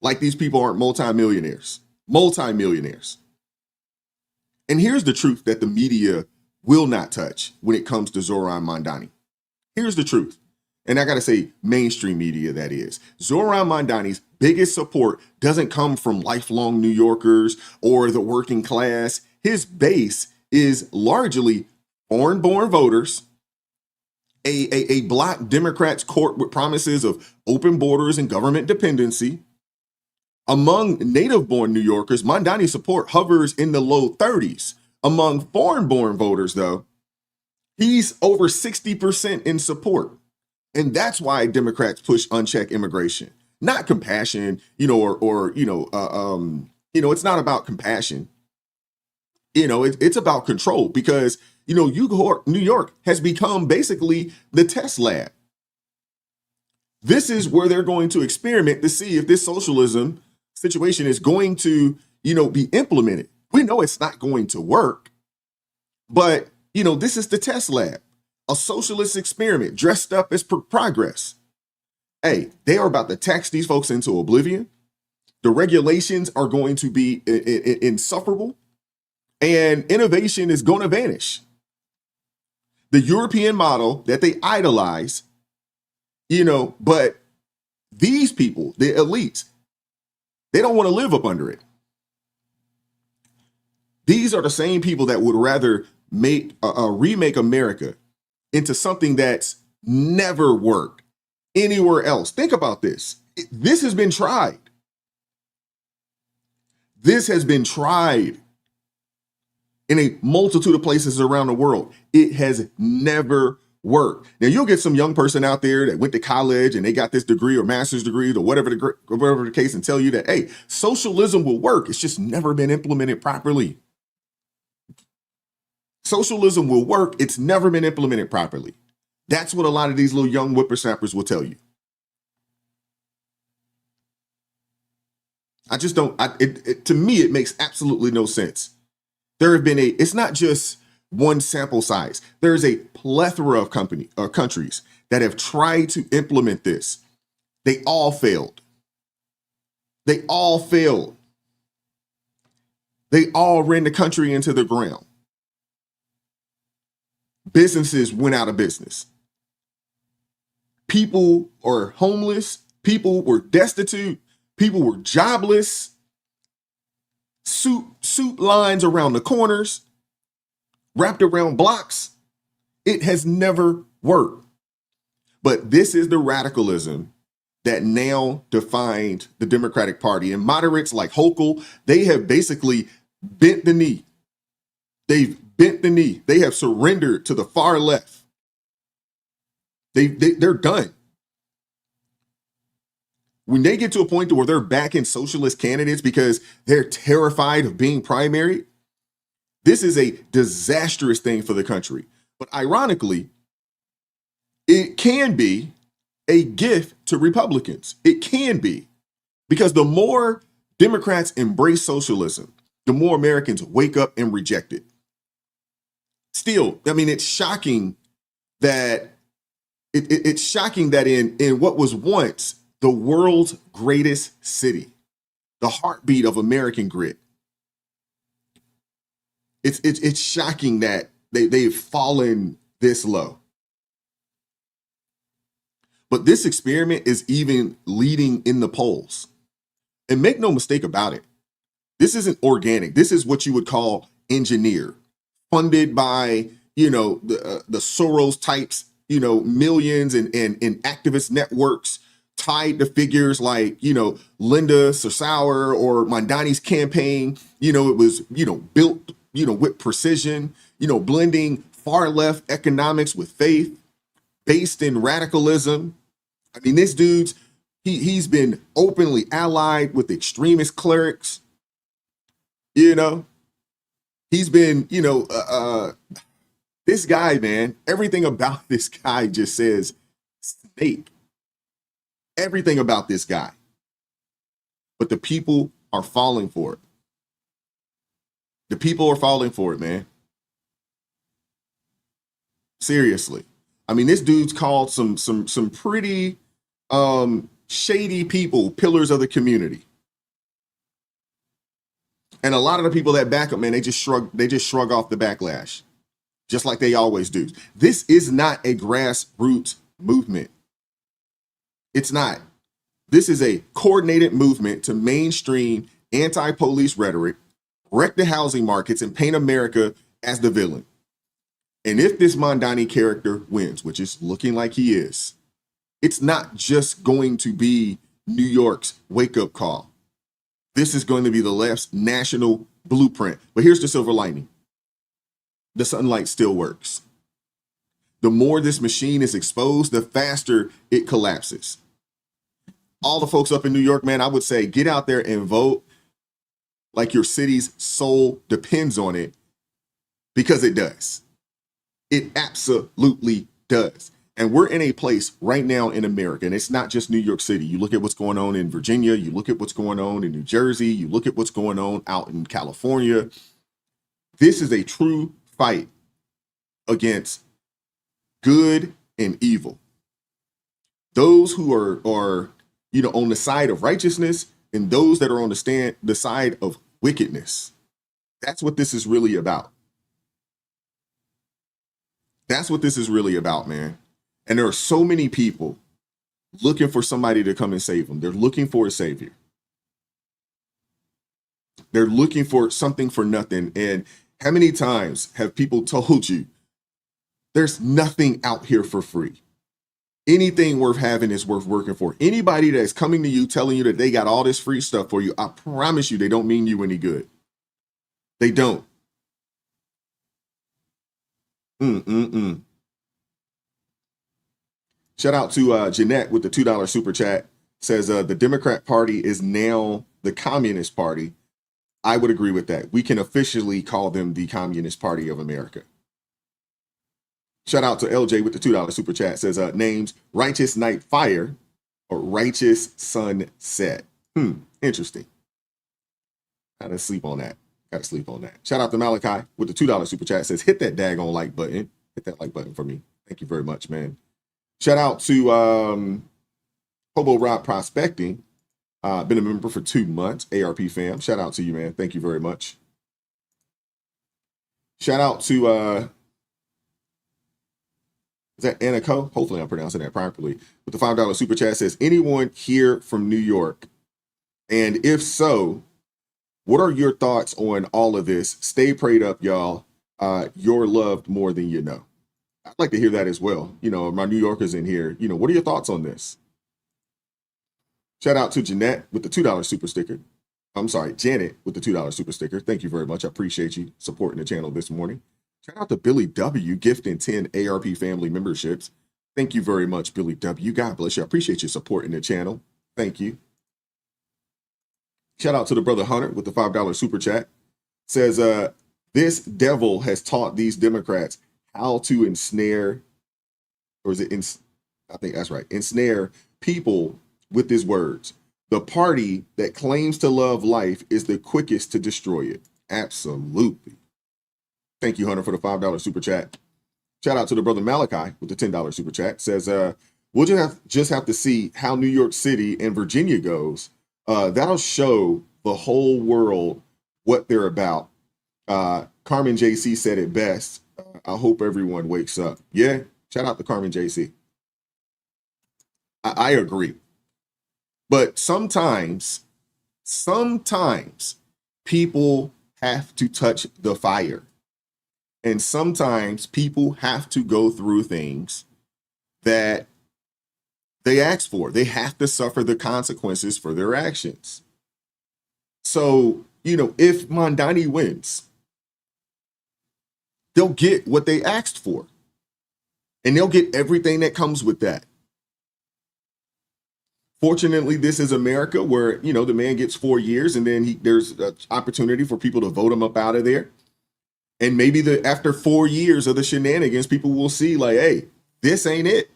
Like these people aren't multimillionaires. Multimillionaires. And here's the truth that the media will not touch when it comes to Zoran Mamdani. Here's the truth. And I got to say, mainstream media, that is. Zoran Mamdani's biggest support doesn't come from lifelong New Yorkers or the working class. His base is largely foreign-born voters, a black Democrats court with promises of open borders and government dependency. Among native-born New Yorkers, Mamdani's support hovers in the low 30s. Among foreign-born voters, though, he's over 60% in support. And that's why Democrats push unchecked immigration, not compassion, it's not about compassion. It's about control because, New York has become basically the test lab. This is where they're going to experiment to see if this socialism situation is going to, be implemented. We know it's not going to work, but, this is the test lab. A socialist experiment dressed up as progress. Hey, they are about to tax these folks into oblivion. The regulations are going to be insufferable. and innovation is going to vanish. The European model that they idolize, but these people, the elites, they don't want to live up under it. These are the same people that would rather remake America into something that's never worked anywhere else. Think about this. This has been tried. This has been tried in a multitude of places around the world. It has never worked. Now, you'll get some young person out there that went to college and they got this degree or master's degree or whatever the case, and tell you that, hey, socialism will work. It's just never been implemented properly. Socialism will work. It's never been implemented properly. That's what a lot of these little young whippersnappers will tell you. I just don't, to me, it makes absolutely no sense. There have been it's not just one sample size. There's a plethora of countries that have tried to implement this. They all failed. They all failed. They all ran the country into the ground. Businesses went out of business. People are homeless. People were destitute. People were jobless. Soup lines around the corners, wrapped around blocks. It has never worked. But this is the radicalism that now defined the Democratic Party. And moderates like Hochul, they have basically bent the knee. They've bent the knee. They have surrendered to the far left. They're done. When they get to a point where they're backing socialist candidates because they're terrified of being primaried, this is a disastrous thing for the country. But ironically, it can be a gift to Republicans. It can be, because the more Democrats embrace socialism, the more Americans wake up and reject it. Still, I mean, it's shocking that it's shocking that in what was once the world's greatest city, the heartbeat of American grit, it's shocking that they've fallen this low. But this experiment is even leading in the polls. And make no mistake about it, this isn't organic. This is what you would call engineered, funded by, the Soros types, millions and activist networks tied to figures like, Linda Sarsour or Mondani's campaign. It was, built, with precision, blending far left economics with faith, based in radicalism. I mean, this dude's, he's been openly allied with extremist clerics. He's been, this guy, man, everything about this guy just says snake. Everything about this guy. But the people are falling for it. The people are falling for it, man. Seriously. I mean, this dude's called some pretty shady people pillars of the community. And a lot of the people that back up, man, they just shrug off the backlash, just like they always do. This is not a grassroots movement. It's not. This is a coordinated movement to mainstream anti-police rhetoric, wreck the housing markets, and paint America as the villain. And if this Mondani character wins, which is looking like he is, it's not just going to be New York's wake-up call. This is going to be the left's national blueprint. But here's the silver lining. The sunlight still works. The more this machine is exposed, the faster it collapses. All the folks up in New York, man, I would say get out there and vote like your city's soul depends on it, because it does. It absolutely does. And we're in a place right now in America, and it's not just New York City. You look at what's going on in Virginia, you look at what's going on in New Jersey, you look at what's going on out in California. This is a true fight against good and evil. Those who are on the side of righteousness, and those that are on the side of wickedness. That's what this is really about. That's what this is really about, man. And there are so many people looking for somebody to come and save them. They're looking for a savior. They're looking for something for nothing. And how many times have people told you there's nothing out here for free? Anything worth having is worth working for. Anybody that's coming to you telling you that they got all this free stuff for you, I promise you they don't mean you any good. They don't. Shout out to Jeanette with the $2 super chat. Says the Democrat Party is now the Communist Party. I would agree with that. We can officially call them the Communist Party of America. Shout out to LJ with the $2 super chat. Says names Righteous Night Fire or Righteous Sunset. Interesting. Gotta sleep on that. Shout out to Malachi with the $2 super chat. Says hit that daggone like button. Hit that like button for me. Thank you very much, man. Shout out to Hobo Rob Prospecting. Been a member for 2 months. ARP fam. Shout out to you, man. Thank you very much. Shout out to is that Anna Co? Hopefully I'm pronouncing that properly. With the $5 super chat. Says anyone here from New York? And if so, what are your thoughts on all of this? Stay prayed up, y'all. You're loved more than you know. I'd like to hear that as well. You know, my New Yorkers in here, you know, what are your thoughts on this? Shout out to Jeanette with the $2 super sticker. I'm sorry, Janet with the $2 super sticker. Thank you very much. I appreciate you supporting the channel this morning. Shout out to Billy W. gifting 10 ARP family memberships. Thank you very much, Billy W. God bless you. I appreciate you supporting the channel. Thank you. Shout out to the brother Hunter with the $5 super chat. Says, this devil has taught these Democrats how to ensnare, or is it, I think that's right, ensnare people with his words. The party that claims to love life is the quickest to destroy it. Absolutely. Thank you, Hunter, for the $5 super chat. Shout out to the brother Malachi with the $10 super chat. Says, we'll just have to see how New York City and Virginia goes. That'll show the whole world what they're about. Carmen JC said it best. I hope everyone wakes up. Yeah, shout out to Carmen JC. I agree. But sometimes people have to touch the fire. And sometimes people have to go through things that they asked for. They have to suffer the consequences for their actions. So, you know, if Mondani wins, they'll get what they asked for. And they'll get everything that comes with that. Fortunately, this is America where, you know, the man gets 4 years and then there's an opportunity for people to vote him up out of there. And maybe after 4 years of the shenanigans, people will see like, hey, this ain't it.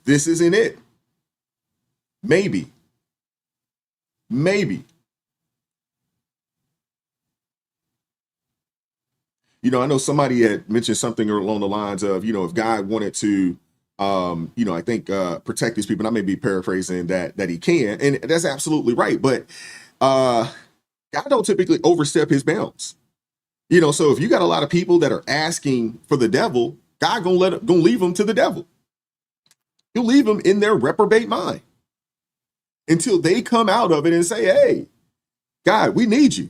This isn't it. Maybe. You know, I know somebody had mentioned something along the lines of, you know, if God wanted to, you know, I think protect these people, and I may be paraphrasing that he can, and that's absolutely right. But God don't typically overstep his bounds. You know, so if you got a lot of people that are asking for the devil, God gonna leave them to the devil. He'll leave them in their reprobate mind until they come out of it and say, hey, God, we need you.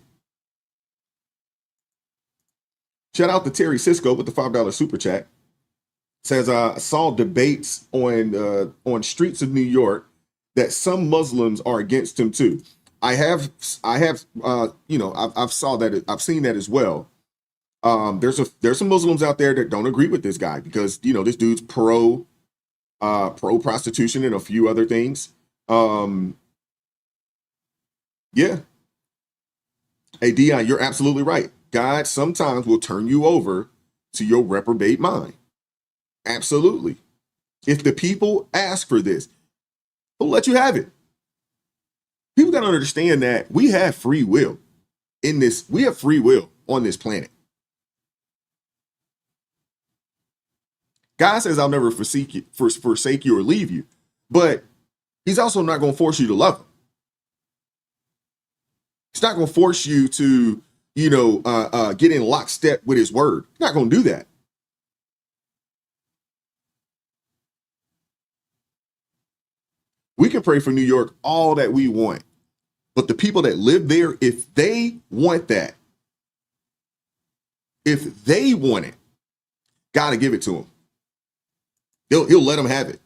Shout out to Terry Cisco with the $5 super chat. Says, I saw debates on streets of New York that some Muslims are against him too. I have, you know, I've seen that as well. There's some Muslims out there that don't agree with this guy because, you know, this dude's pro prostitution and a few other things. Yeah. Hey, Dion, you're absolutely right. God sometimes will turn you over to your reprobate mind. Absolutely. If the people ask for this, he'll let you have it. People got to understand that we have free will in this. We have free will on this planet. God says, I'll never forsake you or leave you, but he's also not going to force you to love him. He's not going to force you to, get in lockstep with his word. He's not going to do that. We can pray for New York all that we want, but the people that live there, if they want that, if they want it, got to give it to them. He'll let them have it.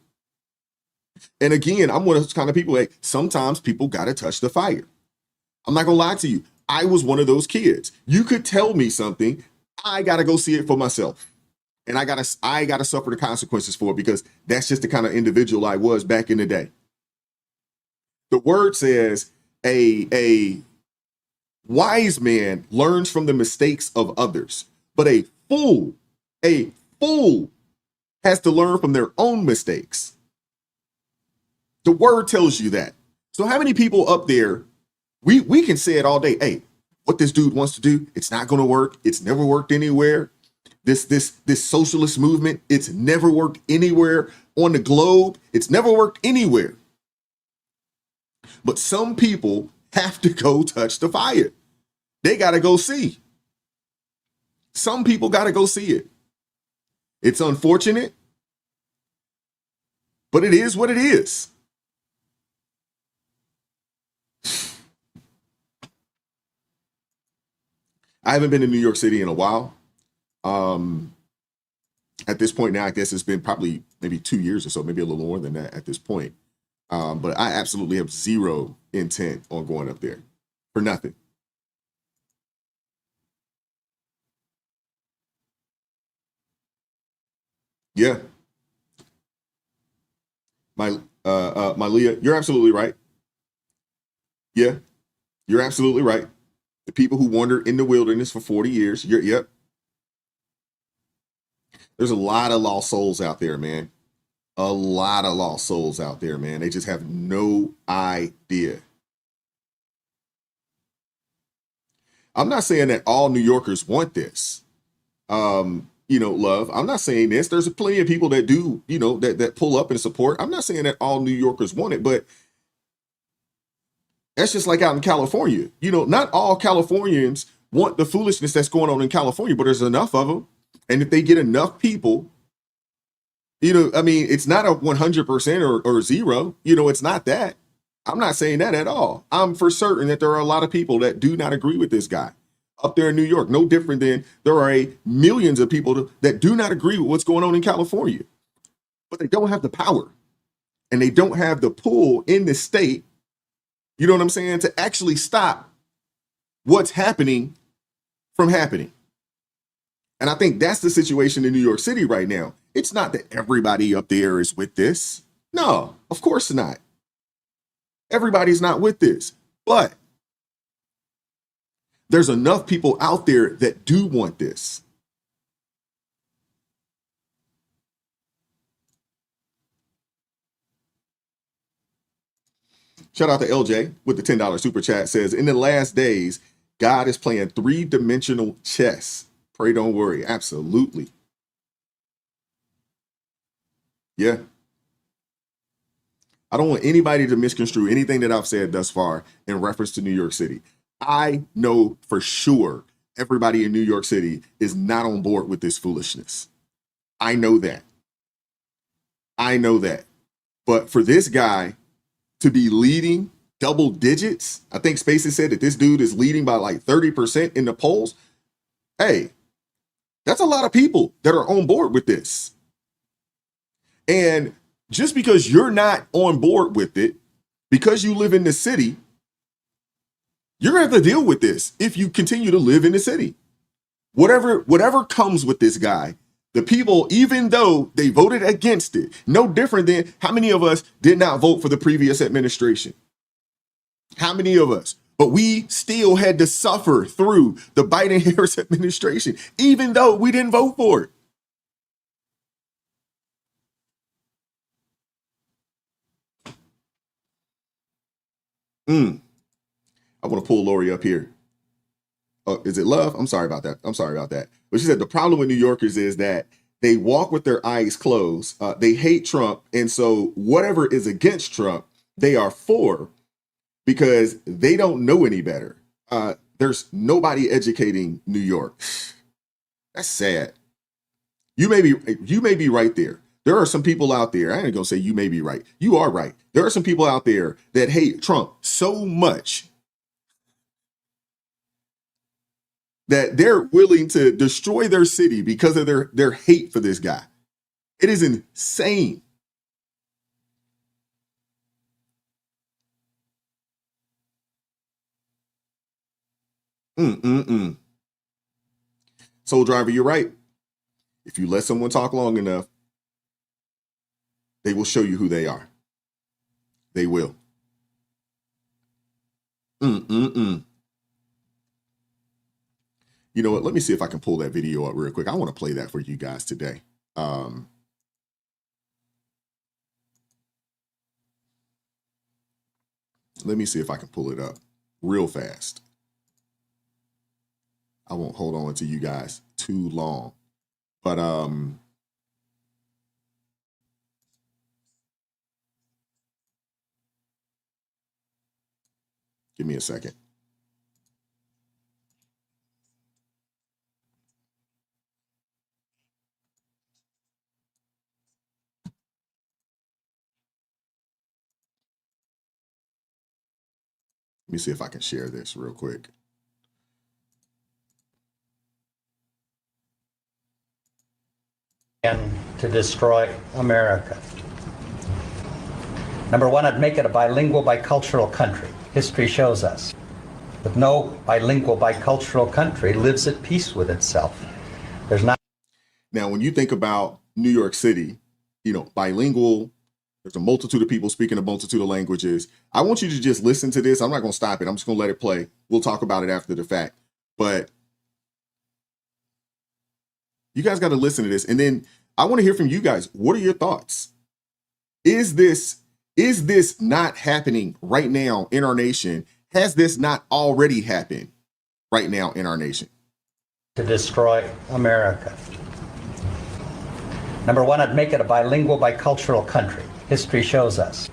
And again, I'm one of those kind of people, sometimes people got to touch the fire. I'm not going to lie to you. I was one of those kids. You could tell me something, I got to go see it for myself. And I got to suffer the consequences for it, because that's just the kind of individual I was back in the day. The word says a wise man learns from the mistakes of others, but a fool has to learn from their own mistakes. The word tells you that. So how many people up there, we can say it all day, hey, what this dude wants to do, it's not going to work. It's never worked anywhere. This socialist movement, it's never worked anywhere on the globe. It's never worked anywhere. But some people have to go touch the fire. They got to go see. Some people got to go see it. It's unfortunate, but it is what it is. I haven't been in New York City in a while. At this point now, I guess it's been probably maybe 2 years or so, maybe a little more than that at this point. But I absolutely have zero intent on going up there for nothing. Yeah. My Leah, you're absolutely right. Yeah, you're absolutely right. The people who wandered in the wilderness for 40 years. Yep. There's a lot of lost souls out there, man. A lot of lost souls out there, man. They just have no idea. I'm not saying that all New Yorkers want this. Love. I'm not saying this. There's plenty of people that do, that pull up and support. I'm not saying that all New Yorkers want it, but that's just like out in California. Not all Californians want the foolishness that's going on in California, but there's enough of them. And if they get enough people, it's not a 100% or zero. It's not that. I'm not saying that at all. I'm for certain that there are a lot of people that do not agree with this guy up there in New York. No different than there are millions of people that do not agree with what's going on in California. But they don't have the power and they don't have the pull in the state, you know what I'm saying, to actually stop what's happening from happening. And I think that's the situation in New York City right now. It's not that everybody up there is with this. No, of course not. Everybody's not with this. But there's enough people out there that do want this. Shout out to LJ with the $10 super chat. Says, in the last days, God is playing 3-dimensional chess. Pray don't worry. Absolutely. Yeah. I don't want anybody to misconstrue anything that I've said thus far in reference to New York City. I know for sure everybody in New York City is not on board with this foolishness. I know that. But for this guy to be leading double digits, I think Spacey said that this dude is leading by like 30% in the polls. Hey, that's a lot of people that are on board with this. And just because you're not on board with it, because you live in the city, you're going to have to deal with this if you continue to live in the city. Whatever comes with this guy, the people, even though they voted against it, no different than how many of us did not vote for the previous administration? How many of us? But we still had to suffer through the Biden-Harris administration, even though we didn't vote for it. I want to pull Lori up here. Oh, is it Love? I'm sorry about that. But she said the problem with New Yorkers is that they walk with their eyes closed. They hate Trump. And so whatever is against Trump, they are for because they don't know any better. there's nobody educating New York. That's sad. You may be right there. There are some people out there. I ain't gonna say you may be right. You are right. There are some people out there that hate Trump so much that they're willing to destroy their city because of their hate for this guy. It is insane. Soul Driver, you're right. If you let someone talk long enough, they will show you who they are. They will. You know what? Let me see if I can pull that video up real quick. I want to play that for you guys today. Let me see if I can pull it up real fast. I won't hold on to you guys too long, but give me a second. Let me see if I can share this real quick. And to destroy America. Number one, I'd make it a bilingual, bicultural country. History shows us that no bilingual, bicultural country lives at peace with itself. There's not. Now, when you think about New York City, you know, bilingual, there's a multitude of people speaking a multitude of languages. I want you to just listen to this. I'm not going to stop it. I'm just going to let it play. We'll talk about it after the fact. But you guys got to listen to this. And then I want to hear from you guys. What are your thoughts? Is this not happening right now in our nation? Has this not already happened right now in our nation? To destroy America. Number one, I'd make it a bilingual, bicultural country. History shows us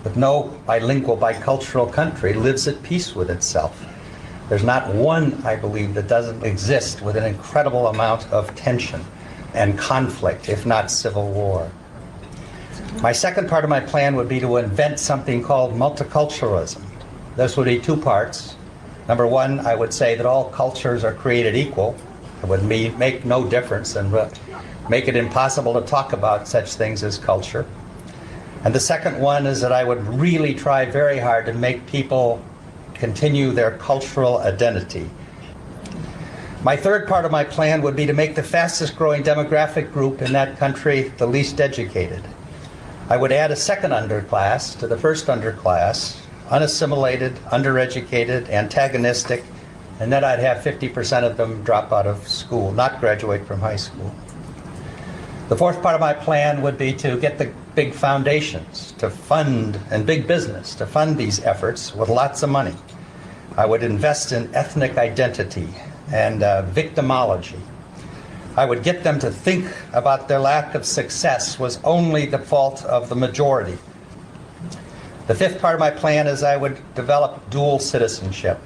that no bilingual, bicultural country lives at peace with itself. There's not one, I believe, that doesn't exist with an incredible amount of tension and conflict, if not civil war. My second part of my plan would be to invent something called multiculturalism. This would be two parts. Number one, I would say that all cultures are created equal. It would make no difference and make it impossible to talk about such things as culture. And the second one is that I would really try very hard to make people continue their cultural identity. My third part of my plan would be to make the fastest growing demographic group in that country the least educated. I would add a second underclass to the first underclass, unassimilated, undereducated, antagonistic, and then I'd have 50% of them drop out of school, not graduate from high school. The fourth part of my plan would be to get the big foundations to fund, and big business to fund these efforts with lots of money. I would invest in ethnic identity and victimology. I would get them to think about their lack of success was only the fault of the majority. The fifth part of my plan is I would develop dual citizenship.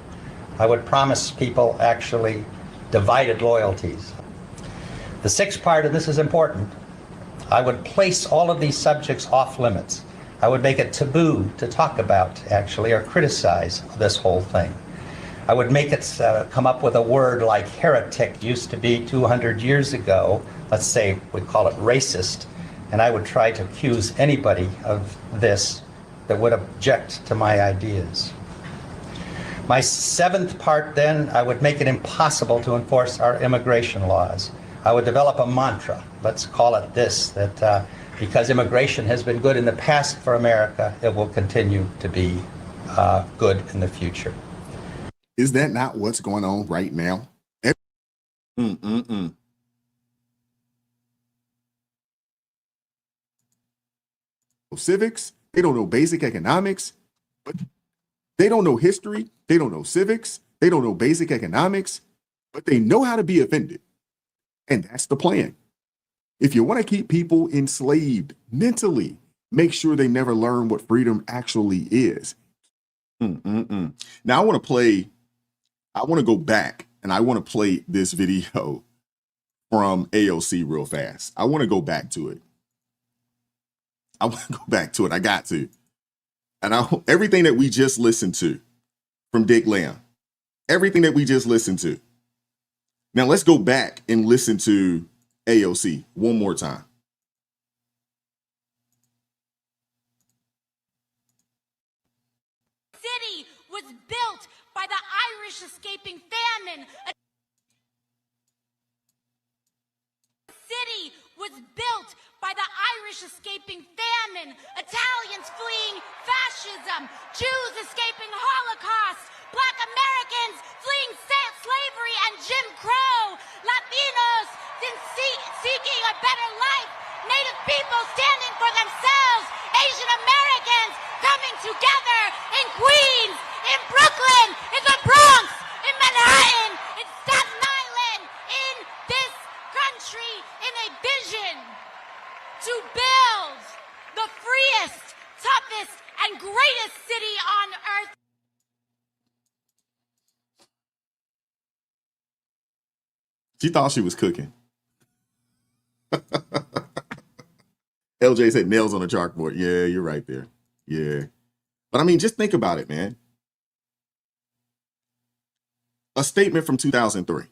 I would promise people actually divided loyalties. The sixth part, and this is important, I would place all of these subjects off limits. I would make it taboo to talk about, actually, or criticize this whole thing. I would make it come up with a word like heretic used to be 200 years ago. Let's say we call it racist. And I would try to accuse anybody of this that would object to my ideas. My seventh part, then, I would make it impossible to enforce our immigration laws. I would develop a mantra, let's call it this, that because immigration has been good in the past for America, it will continue to be good in the future. Is that not what's going on right now? Civics, they don't know basic economics, but they don't know history, they don't know civics, they don't know basic economics, but they know how to be offended. And that's the plan. If you want to keep people enslaved mentally, make sure they never learn what freedom actually is. Now I want to play I want to go back and I want to play this video from AOC real fast. I want to go back to it. I want to go back to it. I got to. And everything that we just listened to from Dick Lamb, everything that we just listened to. Now let's go back and listen to AOC one more time. City was built by the Irish escaping famine. City was built by the Irish escaping famine, Italians fleeing fascism, Jews escaping Holocaust, Black Americans fleeing slavery and Jim Crow, Latinos seeking a better life, Native people standing for themselves, Asian Americans coming together in Queens, in Brooklyn, in the Bronx, in Manhattan, in Staten Island, in this country, in a vision to build the freest, toughest, and greatest city on earth. She thought she was cooking. LJ said nails on the chalkboard. Yeah, you're right there. Yeah. But I mean, just think about it, man. A statement from 2003.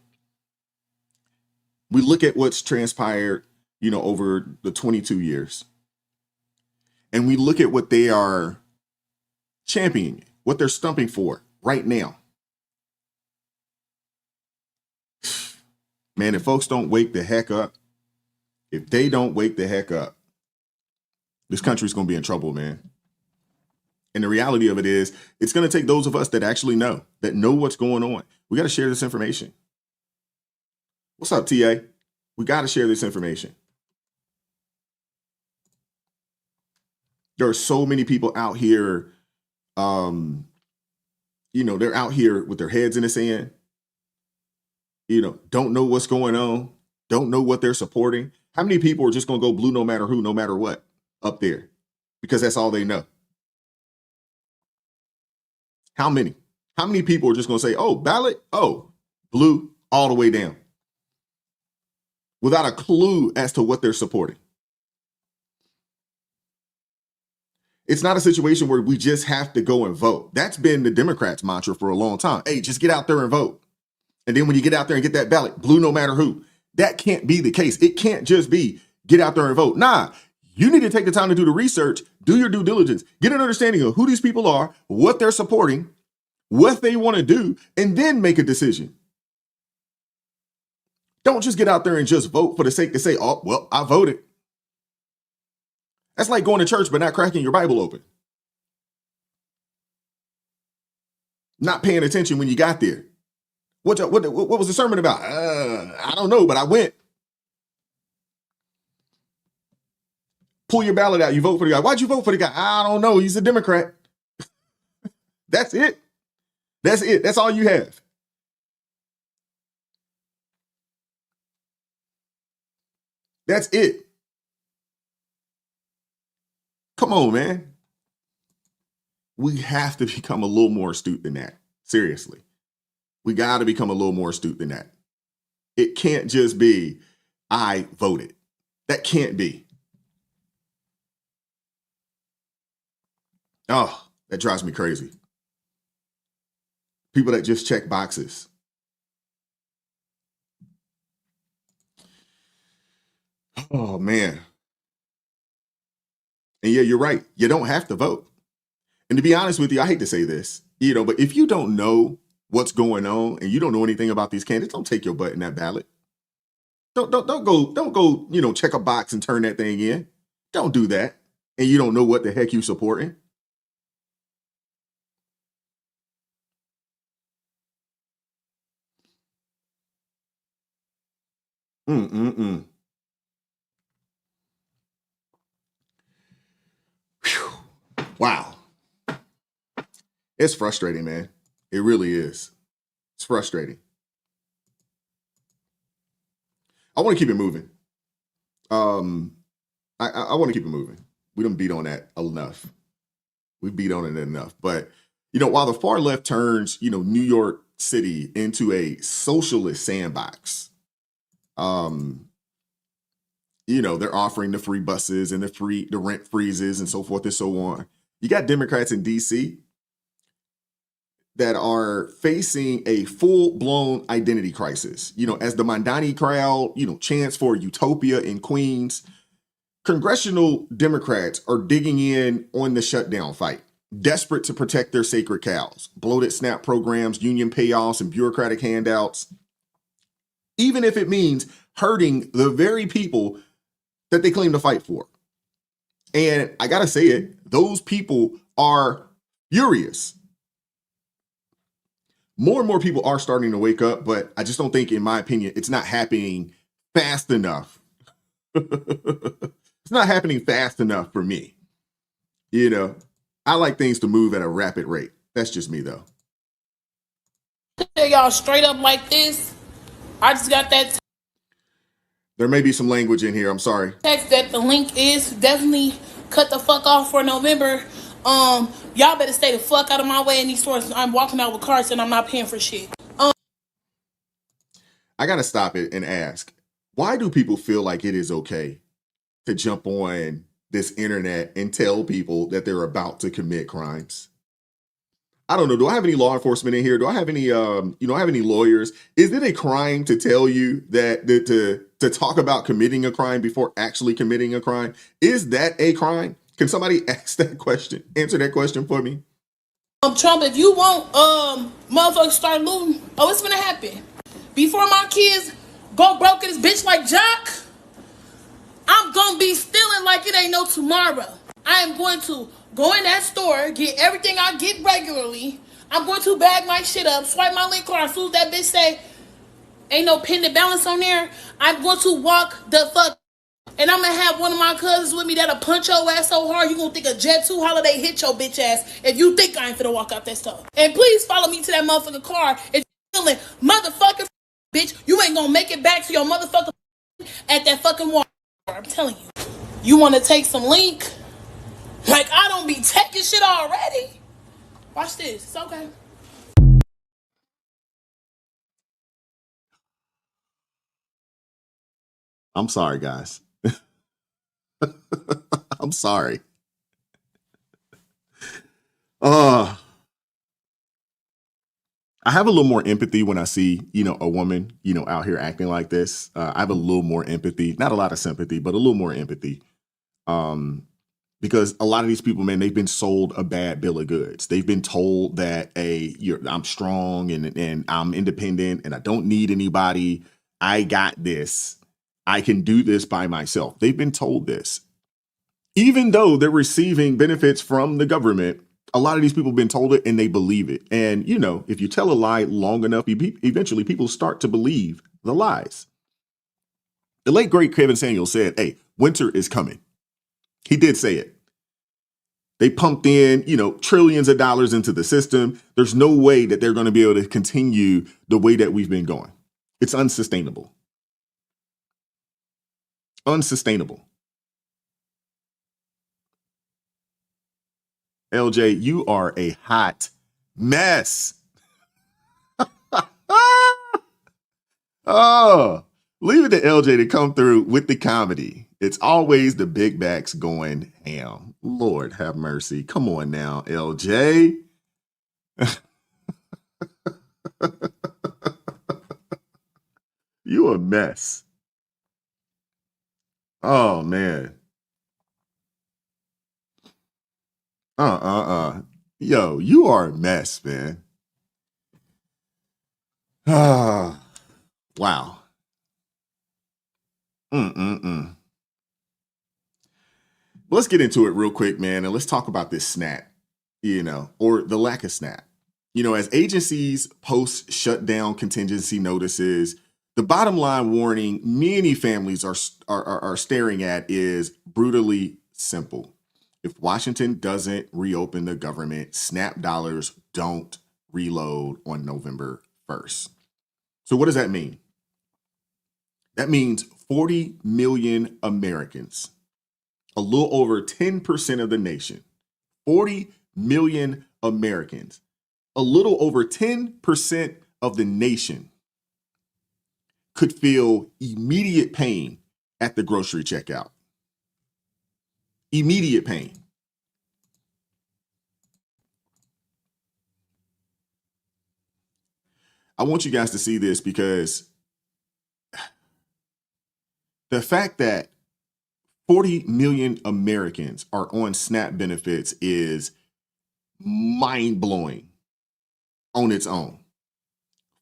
We look at what's transpired, over the 22 years. And we look at what they are championing, what they're stumping for right now. Man, if folks don't wake the heck up, if they don't wake the heck up, this country's going to be in trouble, man. And the reality of it is, it's going to take those of us that actually know what's going on. We got to share this information. What's up, TA? We got to share this information. There are so many people out here, they're out here with their heads in the sand, don't know what's going on, don't know what they're supporting. How many people are just going to go blue no matter who, no matter what up there? Because that's all they know. How many? How many people are just going to say, oh, ballot, oh, blue all the way down, without a clue as to what they're supporting? It's not a situation where we just have to go and vote. That's been the Democrats' mantra for a long time. Hey, just get out there and vote. And then when you get out there and get that ballot, blue no matter who. That can't be the case. It can't just be get out there and vote. Nah, you need to take the time to do the research, do your due diligence, get an understanding of who these people are, what they're supporting, what they want to do, and then make a decision. Don't just get out there and just vote for the sake to say, oh, well, I voted. That's like going to church but not cracking your Bible open. Not paying attention when you got there. What was the sermon about? I don't know, but I went. Pull your ballot out. You vote for the guy. Why'd you vote for the guy? I don't know. He's a Democrat. That's it. That's it. That's all you have. That's it. Come on, man. We have to become a little more astute than that. Seriously. We got to become a little more astute than that. It can't just be, I voted. That can't be. Oh, that drives me crazy. People that just check boxes. Oh, man. And yeah, you're right. You don't have to vote. And to be honest with you, I hate to say this, but if you don't know what's going on and you don't know anything about these candidates, don't take your butt in that ballot. Don't go, check a box and turn that thing in. Don't do that. And you don't know what the heck you're supporting. Whew. Wow. It's frustrating, man. It really is. It's frustrating. I want to keep it moving. I want to keep it moving. We don't beat on that enough. We beat on it enough. But, while the far left turns, New York city into a socialist sandbox. You know, they're offering the free buses and the rent freezes and so forth and so on. You got Democrats in DC that are facing a full-blown identity crisis. You know, as the Mamdani crowd, you know, chants for utopia in Queens, congressional Democrats are digging in on the shutdown fight, desperate to protect their sacred cows, bloated SNAP programs, union payoffs, and bureaucratic handouts, even if it means hurting the very people that they claim to fight for. And I gotta say it, those people are furious. More and more people are starting to wake up, but I just don't think, in my opinion, it's not happening fast enough. It's not happening fast enough for me. You know, I like things to move at a rapid rate. That's just me, though. Tell y'all straight up like this, I just got that There may be some language in here. I'm sorry. text that the link is definitely cut the fuck off for November. Y'all better stay the fuck out of my way in these stores. I'm walking out with carts and I'm not paying for shit. I gotta stop it and ask, why do people feel like it is okay to jump on this internet and tell people that they're about to commit crimes? I don't know. Do I have any law enforcement in here? Do I have any, have any lawyers? Is it a crime to tell you that to talk about committing a crime before actually committing a crime? Is that a crime? Can somebody answer that question for me? Trump, if you want motherfuckers start looting, it's gonna happen. Before my kids go broke in this bitch like Jock, I'm gonna be stealing like it ain't no tomorrow. I am going to go in that store, get everything I get regularly. I'm going to bag my shit up, swipe my link card. As soon as that bitch say, ain't no pending balance on there, I'm going to walk the fuck. And I'm going to have one of my cousins with me that'll punch your ass so hard, you going to think a Jet 2 holiday hit your bitch ass if you think I ain't finna walk out that store. And please follow me to that motherfucking car. If you're feeling motherfucking bitch, you ain't going to make it back to your motherfucking at that fucking Walmart. I'm telling you. You want to take some link? Like, I don't be taking shit already. Watch this. It's okay. I'm sorry, guys. I'm sorry. I have a little more empathy when I see, a woman, out here acting like this. I have a little more empathy, not a lot of sympathy, but a little more empathy. Because a lot of these people, man, they've been sold a bad bill of goods. They've been told that, I'm strong and I'm independent and I don't need anybody. I got this. I can do this by myself. They've been told this. Even though they're receiving benefits from the government, a lot of these people have been told it and they believe it. And, if you tell a lie long enough, eventually people start to believe the lies. The late, great Kevin Samuels said, hey, winter is coming. He did say it. They pumped in, trillions of dollars into the system. There's no way that they're going to be able to continue the way that we've been going. It's unsustainable. Unsustainable. LJ, you are a hot mess. Oh, leave it to LJ to come through with the comedy. It's always the big backs going ham. Lord have mercy. Come on now, LJ. You a mess. Oh, man. Yo, you are a mess, man. Wow. Let's get into it real quick, man, and let's talk about this SNAP, or the lack of SNAP. As agencies post shutdown contingency notices, the bottom line warning many families are staring at is brutally simple. If Washington doesn't reopen the government, SNAP dollars don't reload on November 1st. So what does that mean? That means 40 million Americans, a little over 10% of the nation, 40 million Americans, a little over 10% of the nation could feel immediate pain at the grocery checkout. Immediate pain. I want you guys to see this because the fact that 40 million Americans are on SNAP benefits is mind-blowing on its own.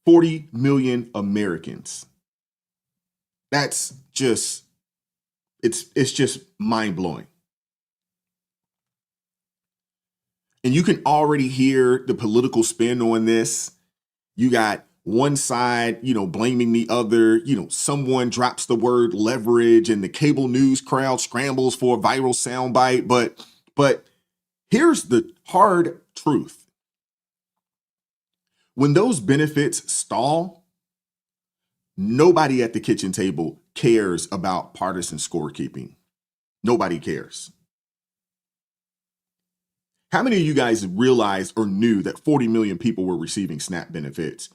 40 million Americans. That's just, it's just mind-blowing. And you can already hear the political spin on this. You got one side, blaming the other. Someone drops the word leverage and the cable news crowd scrambles for a viral soundbite. But here's the hard truth. When those benefits stall, nobody at the kitchen table cares about partisan scorekeeping. Nobody cares. How many of you guys realized or knew that 40 million people were receiving SNAP benefits?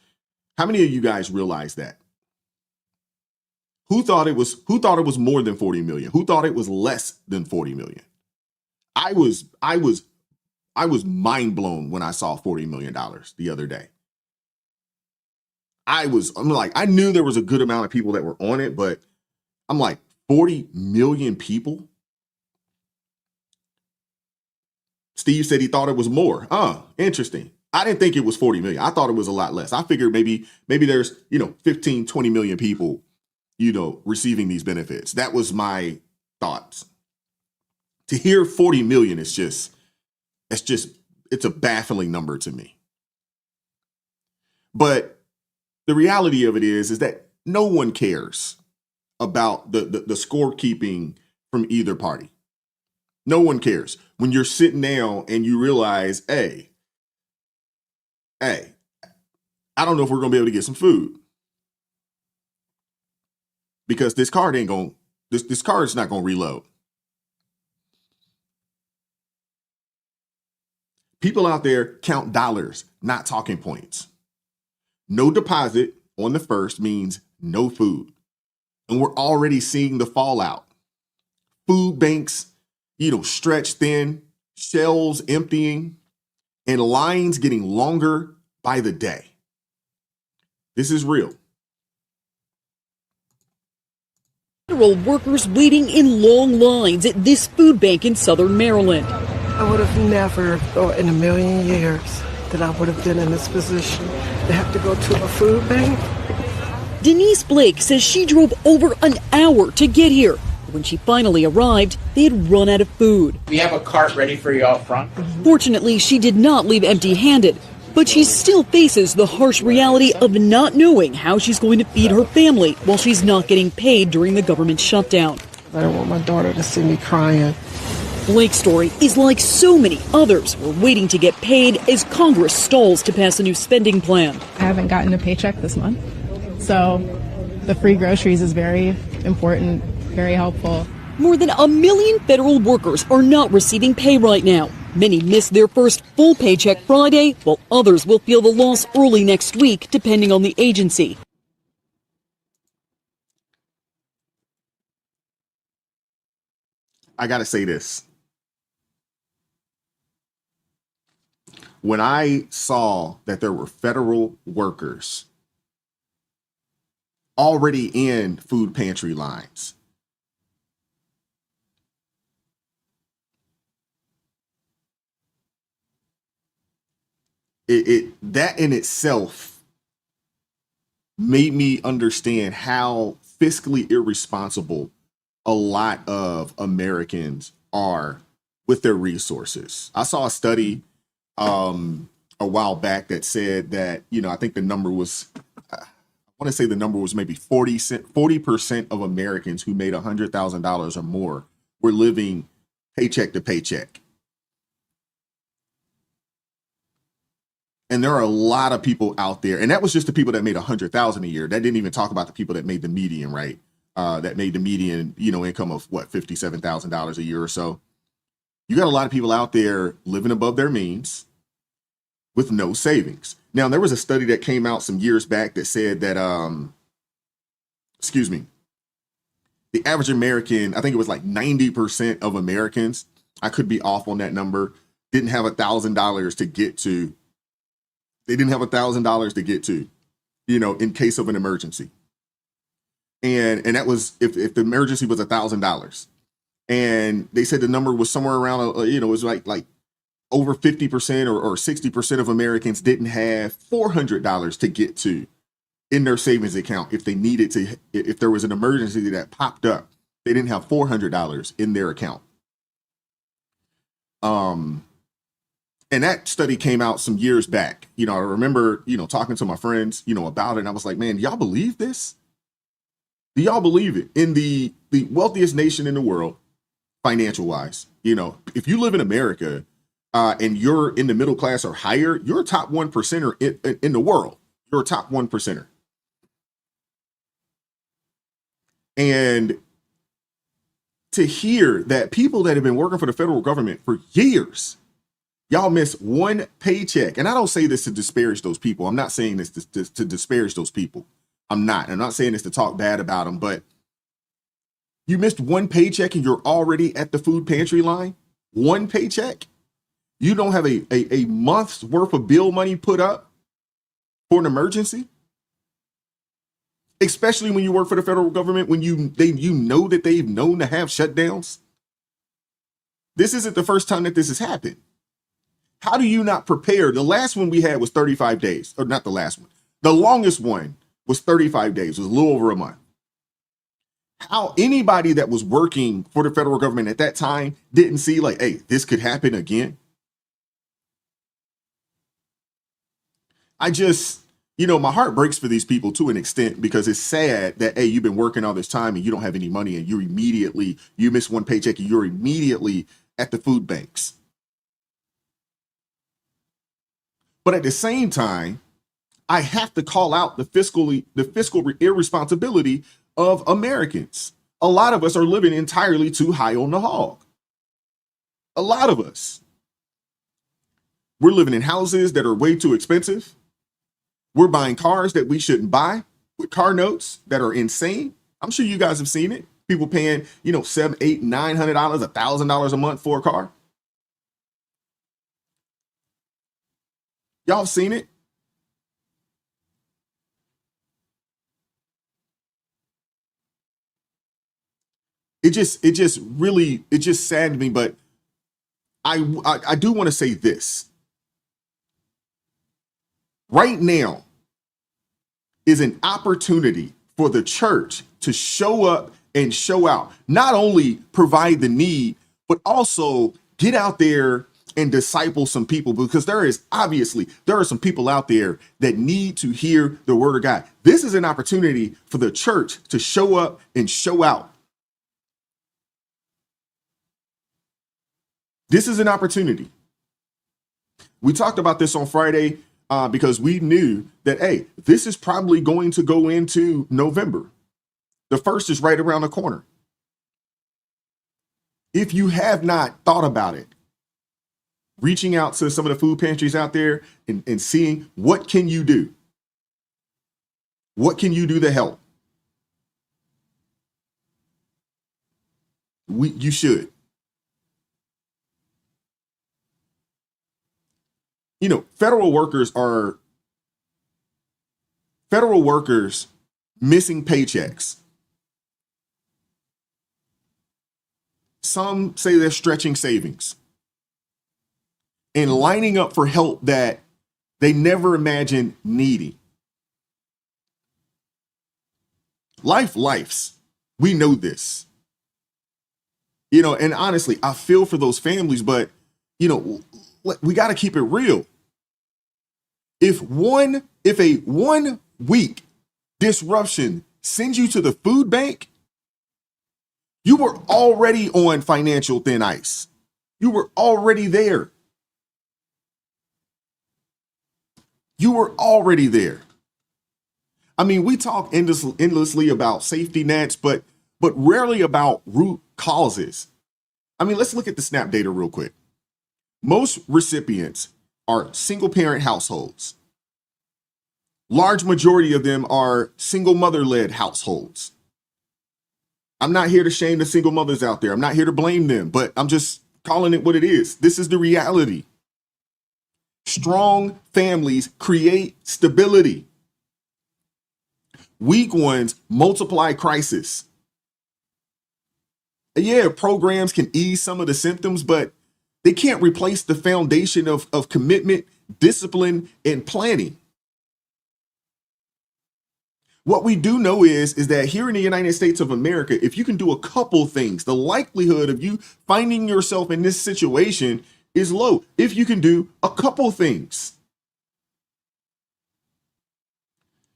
How many of you guys realized that? Who thought it was more than 40 million? Who thought it was less than 40 million? I was mind blown when I saw $40 million the other day. I knew there was a good amount of people that were on it, but I'm like, 40 million people? Steve said he thought it was more. Interesting. I didn't think it was 40 million. I thought it was a lot less. I figured maybe there's, 15, 20 million people, receiving these benefits. That was my thoughts. To hear 40 million is it's a baffling number to me. But the reality of it is that no one cares about the scorekeeping from either party. No one cares. When you're sitting down and you realize, hey, I don't know if we're going to be able to get some food because this card ain't going, this card's not going to reload. People out there count dollars, not talking points. No deposit on the first means no food. And we're already seeing the fallout. Food banks, stretched thin, shelves emptying, and lines getting longer by the day. This is real. Federal workers waiting in long lines at this food bank in southern Maryland. I would have never thought in a million years that I would have been in this position to have to go to a food bank. Denise Blake says she drove over an hour to get here. When she finally arrived, they had run out of food. We have a cart ready for you out front. Fortunately, she did not leave empty-handed, but she still faces the harsh reality of not knowing how she's going to feed her family while she's not getting paid during the government shutdown. I don't want my daughter to see me crying. Blake's story is like so many others who are waiting to get paid as Congress stalls to pass a new spending plan. I haven't gotten a paycheck this month, so the free groceries is very important, very helpful. More than 1 million federal workers are not receiving pay right now. Many missed their first full paycheck Friday, while others will feel the loss early next week, depending on the agency. I got to say this. When I saw that there were federal workers already in food pantry lines, that in itself made me understand how fiscally irresponsible a lot of Americans are with their resources. I saw a study a while back that said that, I think the number was, I want to say the number was maybe 40% of Americans who made $100,000 or more were living paycheck to paycheck. And there are a lot of people out there, and that was just the people that made $100,000 a year. That didn't even talk about the people that made the median, right? That made the median, income of $57,000 a year or so. You got a lot of people out there living above their means, with no savings. Now, there was a study that came out some years back that said that, the average American, I think it was like 90% of Americans, I could be off on that number, didn't have $1,000 to get to. They didn't have $1,000 to get to, in case of an emergency. And that was if the emergency was $1,000. And they said the number was somewhere around, it was like over 50% or 60% of Americans didn't have $400 to get to in their savings account if they needed to, if there was an emergency that popped up. They didn't have $400 in their account. And that study came out some years back. I remember, talking to my friends, about it. And I was like, man, do y'all believe this? Do y'all believe it? In the wealthiest nation in the world, financial wise, if you live in America and you're in the middle class or higher, you're a top 1%er in the world. You're a top 1%er. And to hear that people that have been working for the federal government for years, y'all miss one paycheck. And I don't say this to disparage those people. I'm not saying this to disparage those people. I'm not saying this to talk bad about them, but you missed one paycheck and you're already at the food pantry line. One paycheck. You don't have a month's worth of bill money put up for an emergency. Especially when you work for the federal government, when you know that they've known to have shutdowns. This isn't the first time that this has happened. How do you not prepare? The last one we had was 35 days, or not the last one. The longest one was 35 days, it was a little over a month. How anybody that was working for the federal government at that time didn't see like, hey, this could happen again. I just, my heart breaks for these people to an extent because it's sad that, hey, you've been working all this time and you don't have any money and you miss one paycheck and you're immediately at the food banks. But at the same time, I have to call out the fiscal irresponsibility of Americans. A lot of us are living entirely too high on the hog. A lot of us. We're living in houses that are way too expensive. We're buying cars that we shouldn't buy with car notes that are insane. I'm sure you guys have seen it. People paying, $700, $800, $900, $1,000 a month for a car. Y'all seen it? It just saddened me. But I do want to say this. Right now is an opportunity for the church to show up and show out, not only provide the need, but also get out there and disciple some people, because there are some people out there that need to hear the word of God. This is an opportunity for the church to show up and show out. This is an opportunity. We talked about this on Friday because we knew that, hey, this is probably going to go into November. The 1st is right around the corner. If you have not thought about it, reaching out to some of the food pantries out there and seeing what can you do? What can you do to help? You should. Federal workers missing paychecks. Some say they're stretching savings and lining up for help that they never imagined needing. Lifes. We know this. And honestly, I feel for those families, but, we got to keep it real. If a 1 week disruption sends you to the food bank, you were already on financial thin ice. You were already there. You were already there. I mean, we talk endlessly about safety nets, but rarely about root causes. I mean, let's look at the SNAP data real quick. Most recipients are single parent households. Large majority of them are single mother-led households. I'm not here to shame the single mothers out there. I'm not here to blame them, but I'm just calling it what it is. This is the reality. Strong families create stability. Weak ones multiply crisis. Yeah, programs can ease some of the symptoms, but they can't replace the foundation of commitment, discipline, and planning. What we do know is that here in the United States of America, if you can do a couple things, the likelihood of you finding yourself in this situation is low. If you can do a couple things.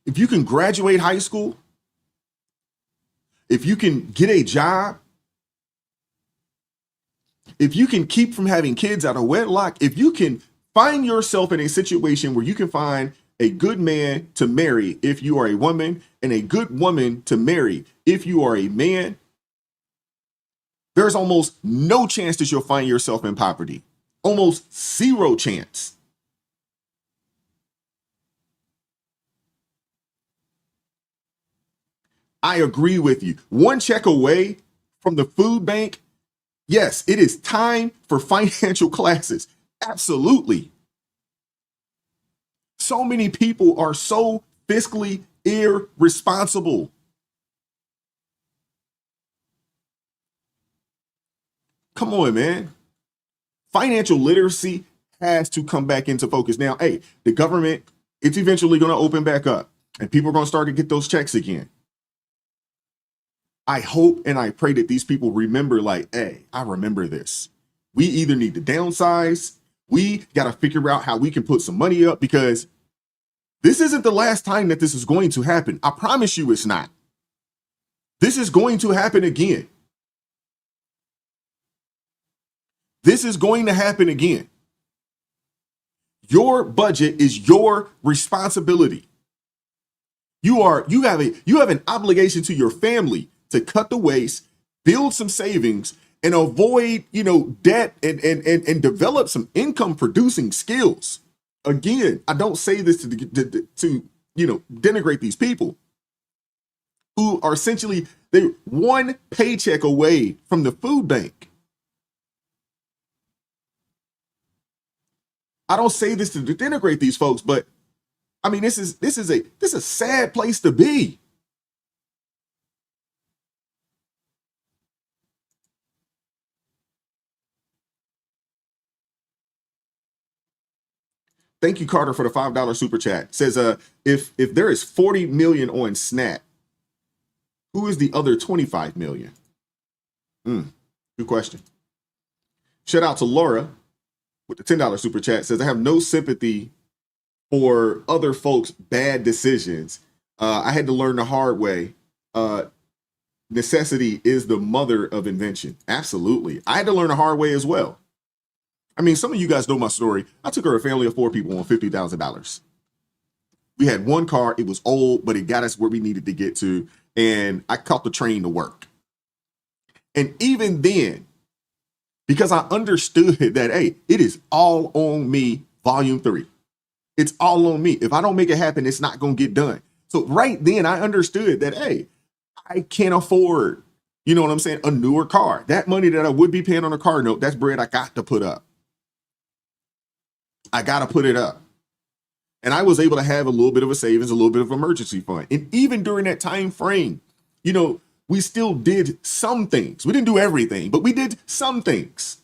If you can graduate high school, if you can get a job, if you can keep from having kids out of wedlock, if you can find yourself in a situation where you can find a good man to marry if you are a woman, and a good woman to marry if you are a man, there's almost no chance that you'll find yourself in poverty. Almost zero chance. I agree with you. One check away from the food bank. Yes, it is time for financial classes. Absolutely. So many people are so fiscally irresponsible. Come on, man. Financial literacy has to come back into focus. Now, hey, the government, it's eventually going to open back up and people are going to start to get those checks again. I hope and I pray that these people remember, like, hey, I remember this. We either need to downsize, we got to figure out how we can put some money up, because this isn't the last time that this is going to happen. I promise you it's not. This is going to happen again. This is going to happen again. Your budget is your responsibility. You have an obligation to your family to cut the waste, build some savings, and avoid, debt and develop some income producing skills. Again, I don't say this to denigrate these people who are essentially, they're one paycheck away from the food bank. I don't say this to denigrate these folks, but I mean, this is a sad place to be. Thank you, Carter, for the $5 super chat. Says, if there is 40 million on SNAP, who is the other 25 million? Good question. Shout out to Laura with the $10 super chat. Says, I have no sympathy for other folks' bad decisions. I had to learn the hard way. Necessity is the mother of invention. Absolutely. I had to learn the hard way as well. I mean, some of you guys know my story. I took a family of 4 people on $50,000. We had one car. It was old, but it got us where we needed to get to. And I caught the train to work. And even then, because I understood that, hey, it is all on me, volume 3. It's all on me. If I don't make it happen, it's not going to get done. So right then I understood that, hey, I can't afford, you know what I'm saying, a newer car. That money that I would be paying on a car note, that's bread I got to put up. I got to put it up. And I was able to have a little bit of a savings, a little bit of emergency fund. And even during that time frame, we still did some things. We didn't do everything, but we did some things.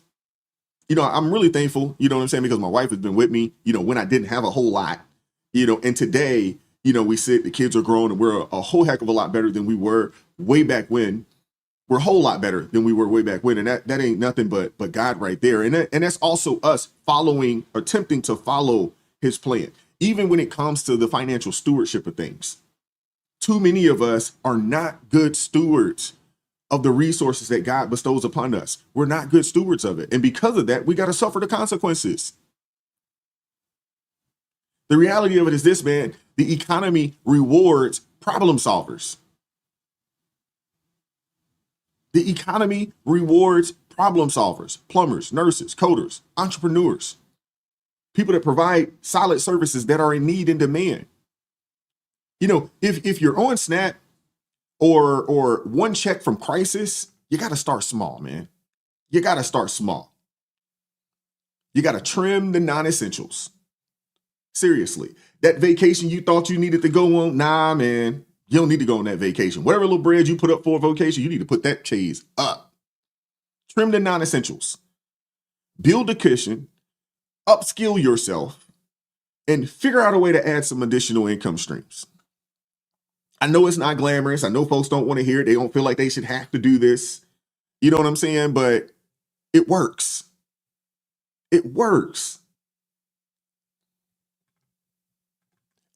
I'm really thankful, you know what I'm saying, because my wife has been with me, when I didn't have a whole lot, and today, we sit, the kids are grown, and we're a whole heck of a lot better than we were way back when. We're a whole lot better than we were way back when. And that ain't nothing but God right there. And that's also us attempting to follow his plan, even when it comes to the financial stewardship of things. Too many of us are not good stewards of the resources that God bestows upon us. We're not good stewards of it. And because of that, we got to suffer the consequences. The reality of it is this, man, the economy rewards problem solvers. The economy rewards problem solvers, plumbers, nurses, coders, entrepreneurs. people that provide solid services that are in need and demand. You know, if you're on SNAP or one check from crisis, you got to start small, man. You got to start small. You got to trim the non-essentials. Seriously, that vacation you thought you needed to go on, nah, man, you don't need to go on that vacation. Whatever little bread you put up for a vacation, you need to put that cheese up. Trim the non-essentials. Build a cushion, upskill yourself, and figure out a way to add some additional income streams. I know it's not glamorous. I know folks don't want to hear it. They don't feel like they should have to do this. You know what I'm saying? But it works. It works.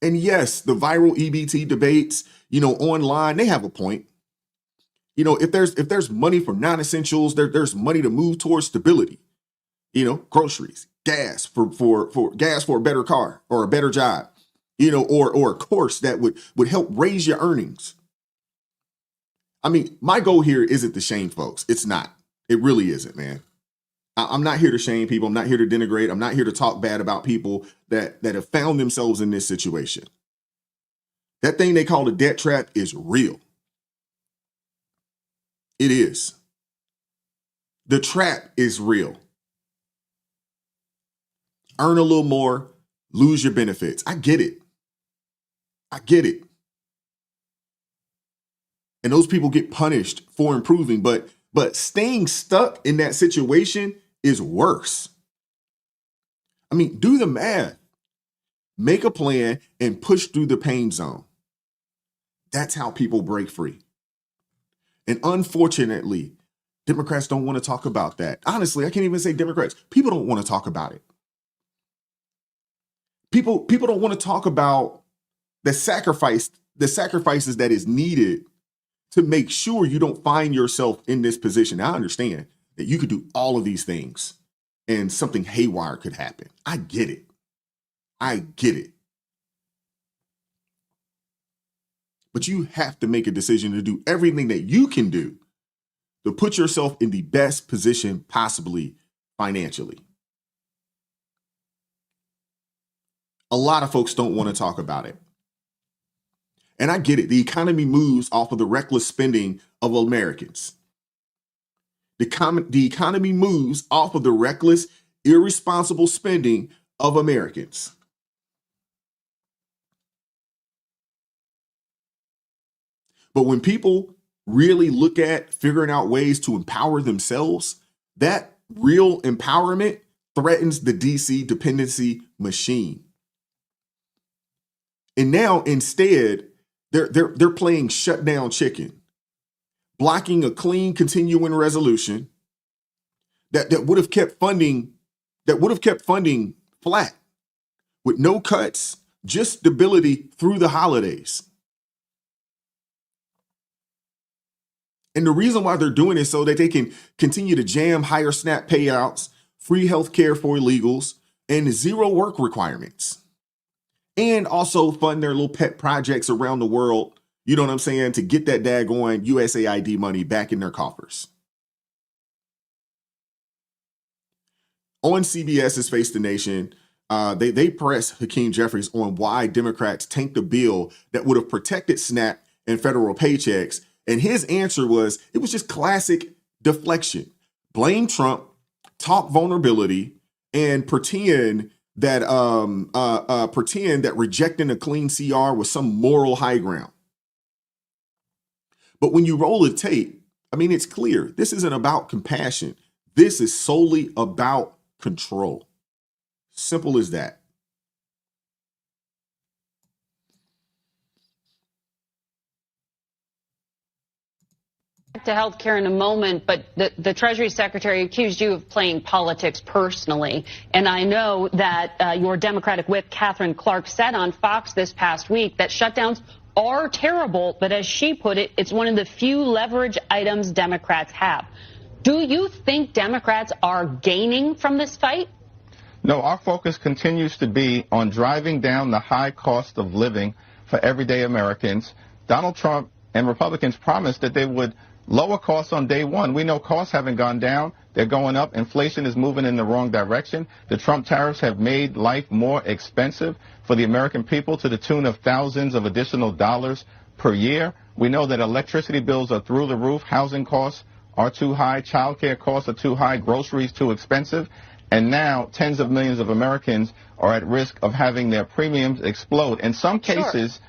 And yes, the viral EBT debates, you know, online, they have a point. You know, if there's money for non-essentials, there's money to move towards stability. You know, groceries, gas for gas for a better car or a better job, you know, or a course that would help raise your earnings. I mean, my goal here isn't to shame folks. It's not. It really isn't, man. I'm not here to shame people. I'm not here to denigrate. I'm not here to talk bad about people that have found themselves in this situation. That thing they call the debt trap is real. It is. The trap is real. Earn a little more, lose your benefits. I get it. I get it. And those people get punished for improving, but staying stuck in that situation is worse. I mean, do the math. Make a plan and push through the pain zone. That's how people break free. And unfortunately, Democrats don't want to talk about that. Honestly, I can't even say Democrats. People don't want to talk about it. People don't want to talk about the sacrifices that is needed to make sure you don't find yourself in this position. Now, I understand that you could do all of these things and something haywire could happen. I get it. I get it. But you have to make a decision to do everything that you can do to put yourself in the best position possibly financially. A lot of folks don't want to talk about it. And I get it. The economy moves off of the reckless spending of Americans. The economy moves off of the reckless, irresponsible spending of Americans. But when people really look at figuring out ways to empower themselves, that real empowerment threatens the DC dependency machine. And now instead, they're playing shutdown chicken, blocking a clean continuing resolution that would have kept funding flat with no cuts, just stability through the holidays. And the reason why they're doing it is so that they can continue to jam higher SNAP payouts, free health care for illegals, and zero work requirements. And also fund their little pet projects around the world, you know what I'm saying, to get that daggone USAID money back in their coffers. On CBS's Face the Nation, they pressed Hakeem Jeffries on why Democrats tanked a bill that would have protected SNAP and federal paychecks. And his answer was, it was just classic deflection. Blame Trump, talk vulnerability, and pretend that rejecting a clean CR was some moral high ground. But when you roll the tape, I mean, it's clear. This isn't about compassion. This is solely about control. Simple as that. To healthcare in a moment, but the Treasury Secretary accused you of playing politics personally. And I know that your Democratic whip, Catherine Clark, said on Fox this past week that shutdowns are terrible, but as she put it, it's one of the few leverage items Democrats have. Do you think Democrats are gaining from this fight? No, our focus continues to be on driving down the high cost of living for everyday Americans. Donald Trump and Republicans promised that they would Lower costs on day one. We know costs haven't gone down. They're going up. Inflation is moving in the wrong direction. The Trump tariffs have made life more expensive for the American people to the tune of thousands of additional dollars per year. We know that electricity bills are through the roof. Housing costs are too high. Childcare costs are too high. Groceries too expensive. And now tens of millions of Americans are at risk of having their premiums explode. In some cases,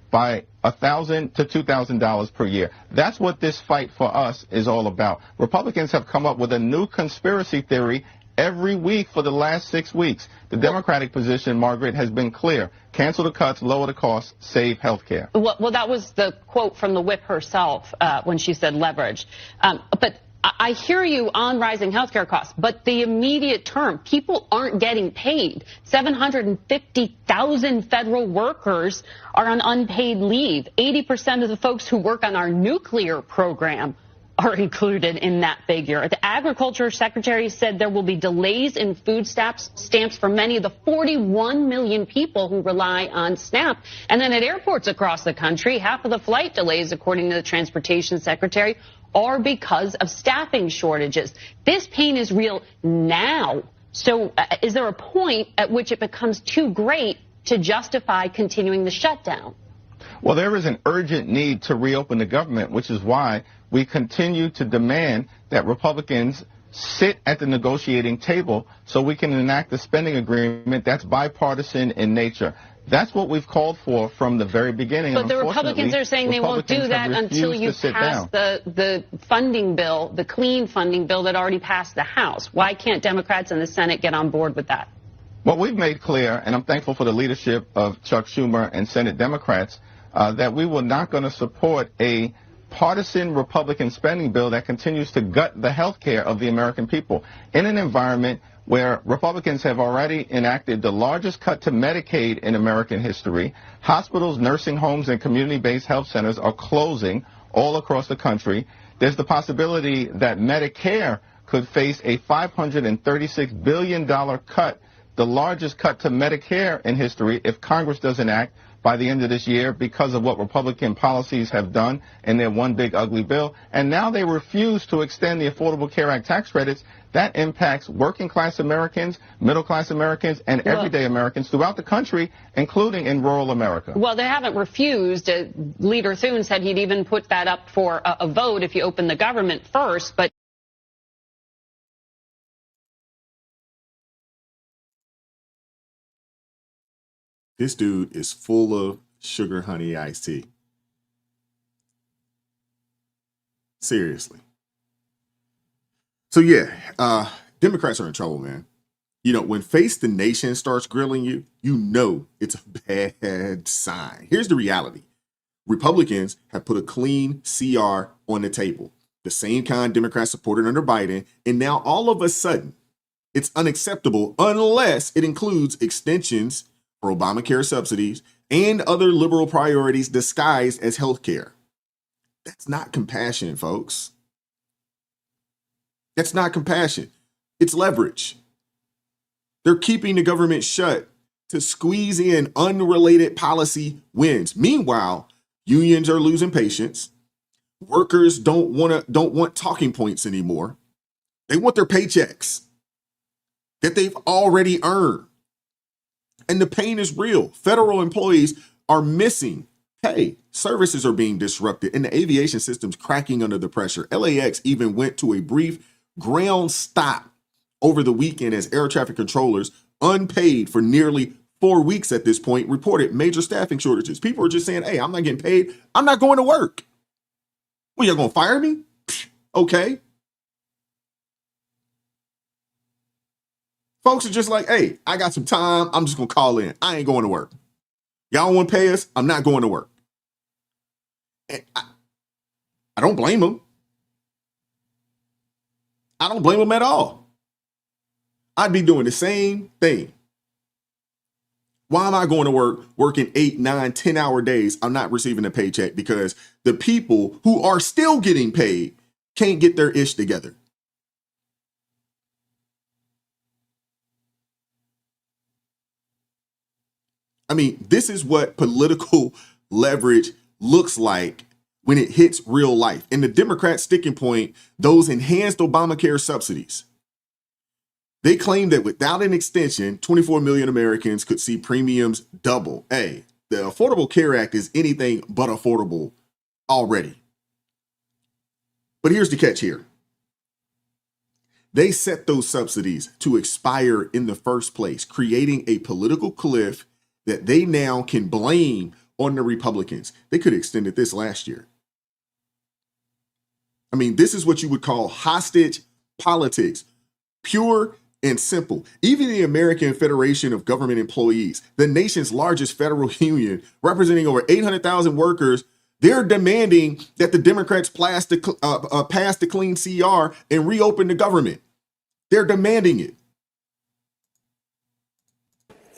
by $1,000 to $2,000 per year. That's what this fight for us is all about. Republicans have come up with a new conspiracy theory every week for the last 6 weeks. The Democratic position, Margaret, has been clear. Cancel the cuts, lower the costs, save health care. Well, that was the quote from the whip herself when she said leverage. But I hear you on rising healthcare costs, but the immediate term, people aren't getting paid. 750,000 federal workers are on unpaid leave. 80% of the folks who work on our nuclear program are included in that figure. The Agriculture Secretary said there will be delays in food stamps for many of the 41 million people who rely on SNAP. And then at airports across the country, half of the flight delays, according to the Transportation Secretary, are because of staffing shortages. This pain is real now. So is there a point at which it becomes too great to justify continuing the shutdown? Well, there is an urgent need to reopen the government, which is why we continue to demand that Republicans sit at the negotiating table so we can enact a spending agreement that's bipartisan in nature. That's what we've called for from the very beginning. But the Republicans are saying they won't do that until you pass the funding bill, the clean funding bill that already passed the House. Why can't Democrats in the Senate get on board with that? Well, we've made clear, and I'm thankful for the leadership of Chuck Schumer and Senate Democrats, that we were not going to support a partisan Republican spending bill that continues to gut the health care of the American people in an environment where Republicans have already enacted the largest cut to Medicaid in American history. Hospitals, nursing homes, and community-based health centers are closing all across the country. There's the possibility that Medicare could face a $536 billion cut, the largest cut to Medicare in history, if Congress doesn't act by the end of this year because of what Republican policies have done in their one big ugly bill. And now they refuse to extend the Affordable Care Act tax credits. That impacts working class Americans, middle class Americans, and everyday Americans throughout the country, including in rural America. Well, they haven't refused. Leader Thune said he'd even put that up for a vote if you open the government first. But this dude is full of sugar honey iced tea. Seriously. So yeah, Democrats are in trouble, man. You know, when Face the Nation starts grilling you, you know it's a bad sign. Here's the reality. Republicans have put a clean CR on the table, the same kind Democrats supported under Biden, and now all of a sudden, it's unacceptable unless it includes extensions for Obamacare subsidies and other liberal priorities disguised as health care. That's not compassion, folks. That's not compassion. It's leverage. They're keeping the government shut to squeeze in unrelated policy wins. Meanwhile, unions are losing patience. Workers don't want talking points anymore. They want their paychecks that they've already earned. And the pain is real. Federal employees are missing pay. Services are being disrupted, and the aviation system's cracking under the pressure. LAX even went to a brief ground stop over the weekend as air traffic controllers, unpaid for nearly 4 weeks at this point, reported major staffing shortages. People are just saying, hey, I'm not getting paid. I'm not going to work. Well, you're going to fire me? Okay. Folks are just like, hey, I got some time. I'm just going to call in. I ain't going to work. Y'all want to pay us? I'm not going to work. And I don't blame them. I don't blame them at all. I'd be doing the same thing. Why am I going to work, working 8, 9, 10-hour days? I'm not receiving a paycheck because the people who are still getting paid can't get their ish together. I mean, this is what political leverage looks like when it hits real life. And the Democrat sticking point, those enhanced Obamacare subsidies. They claim that without an extension, 24 million Americans could see premiums double. Hey, the Affordable Care Act is anything but affordable already. But here's the catch here. They set those subsidies to expire in the first place, creating a political cliff that they now can blame on the Republicans. They could have extended this last year. I mean, this is what you would call hostage politics, pure and simple. Even the American Federation of Government Employees, the nation's largest federal union, representing over 800,000 workers, they're demanding that the Democrats pass the clean CR and reopen the government. They're demanding it.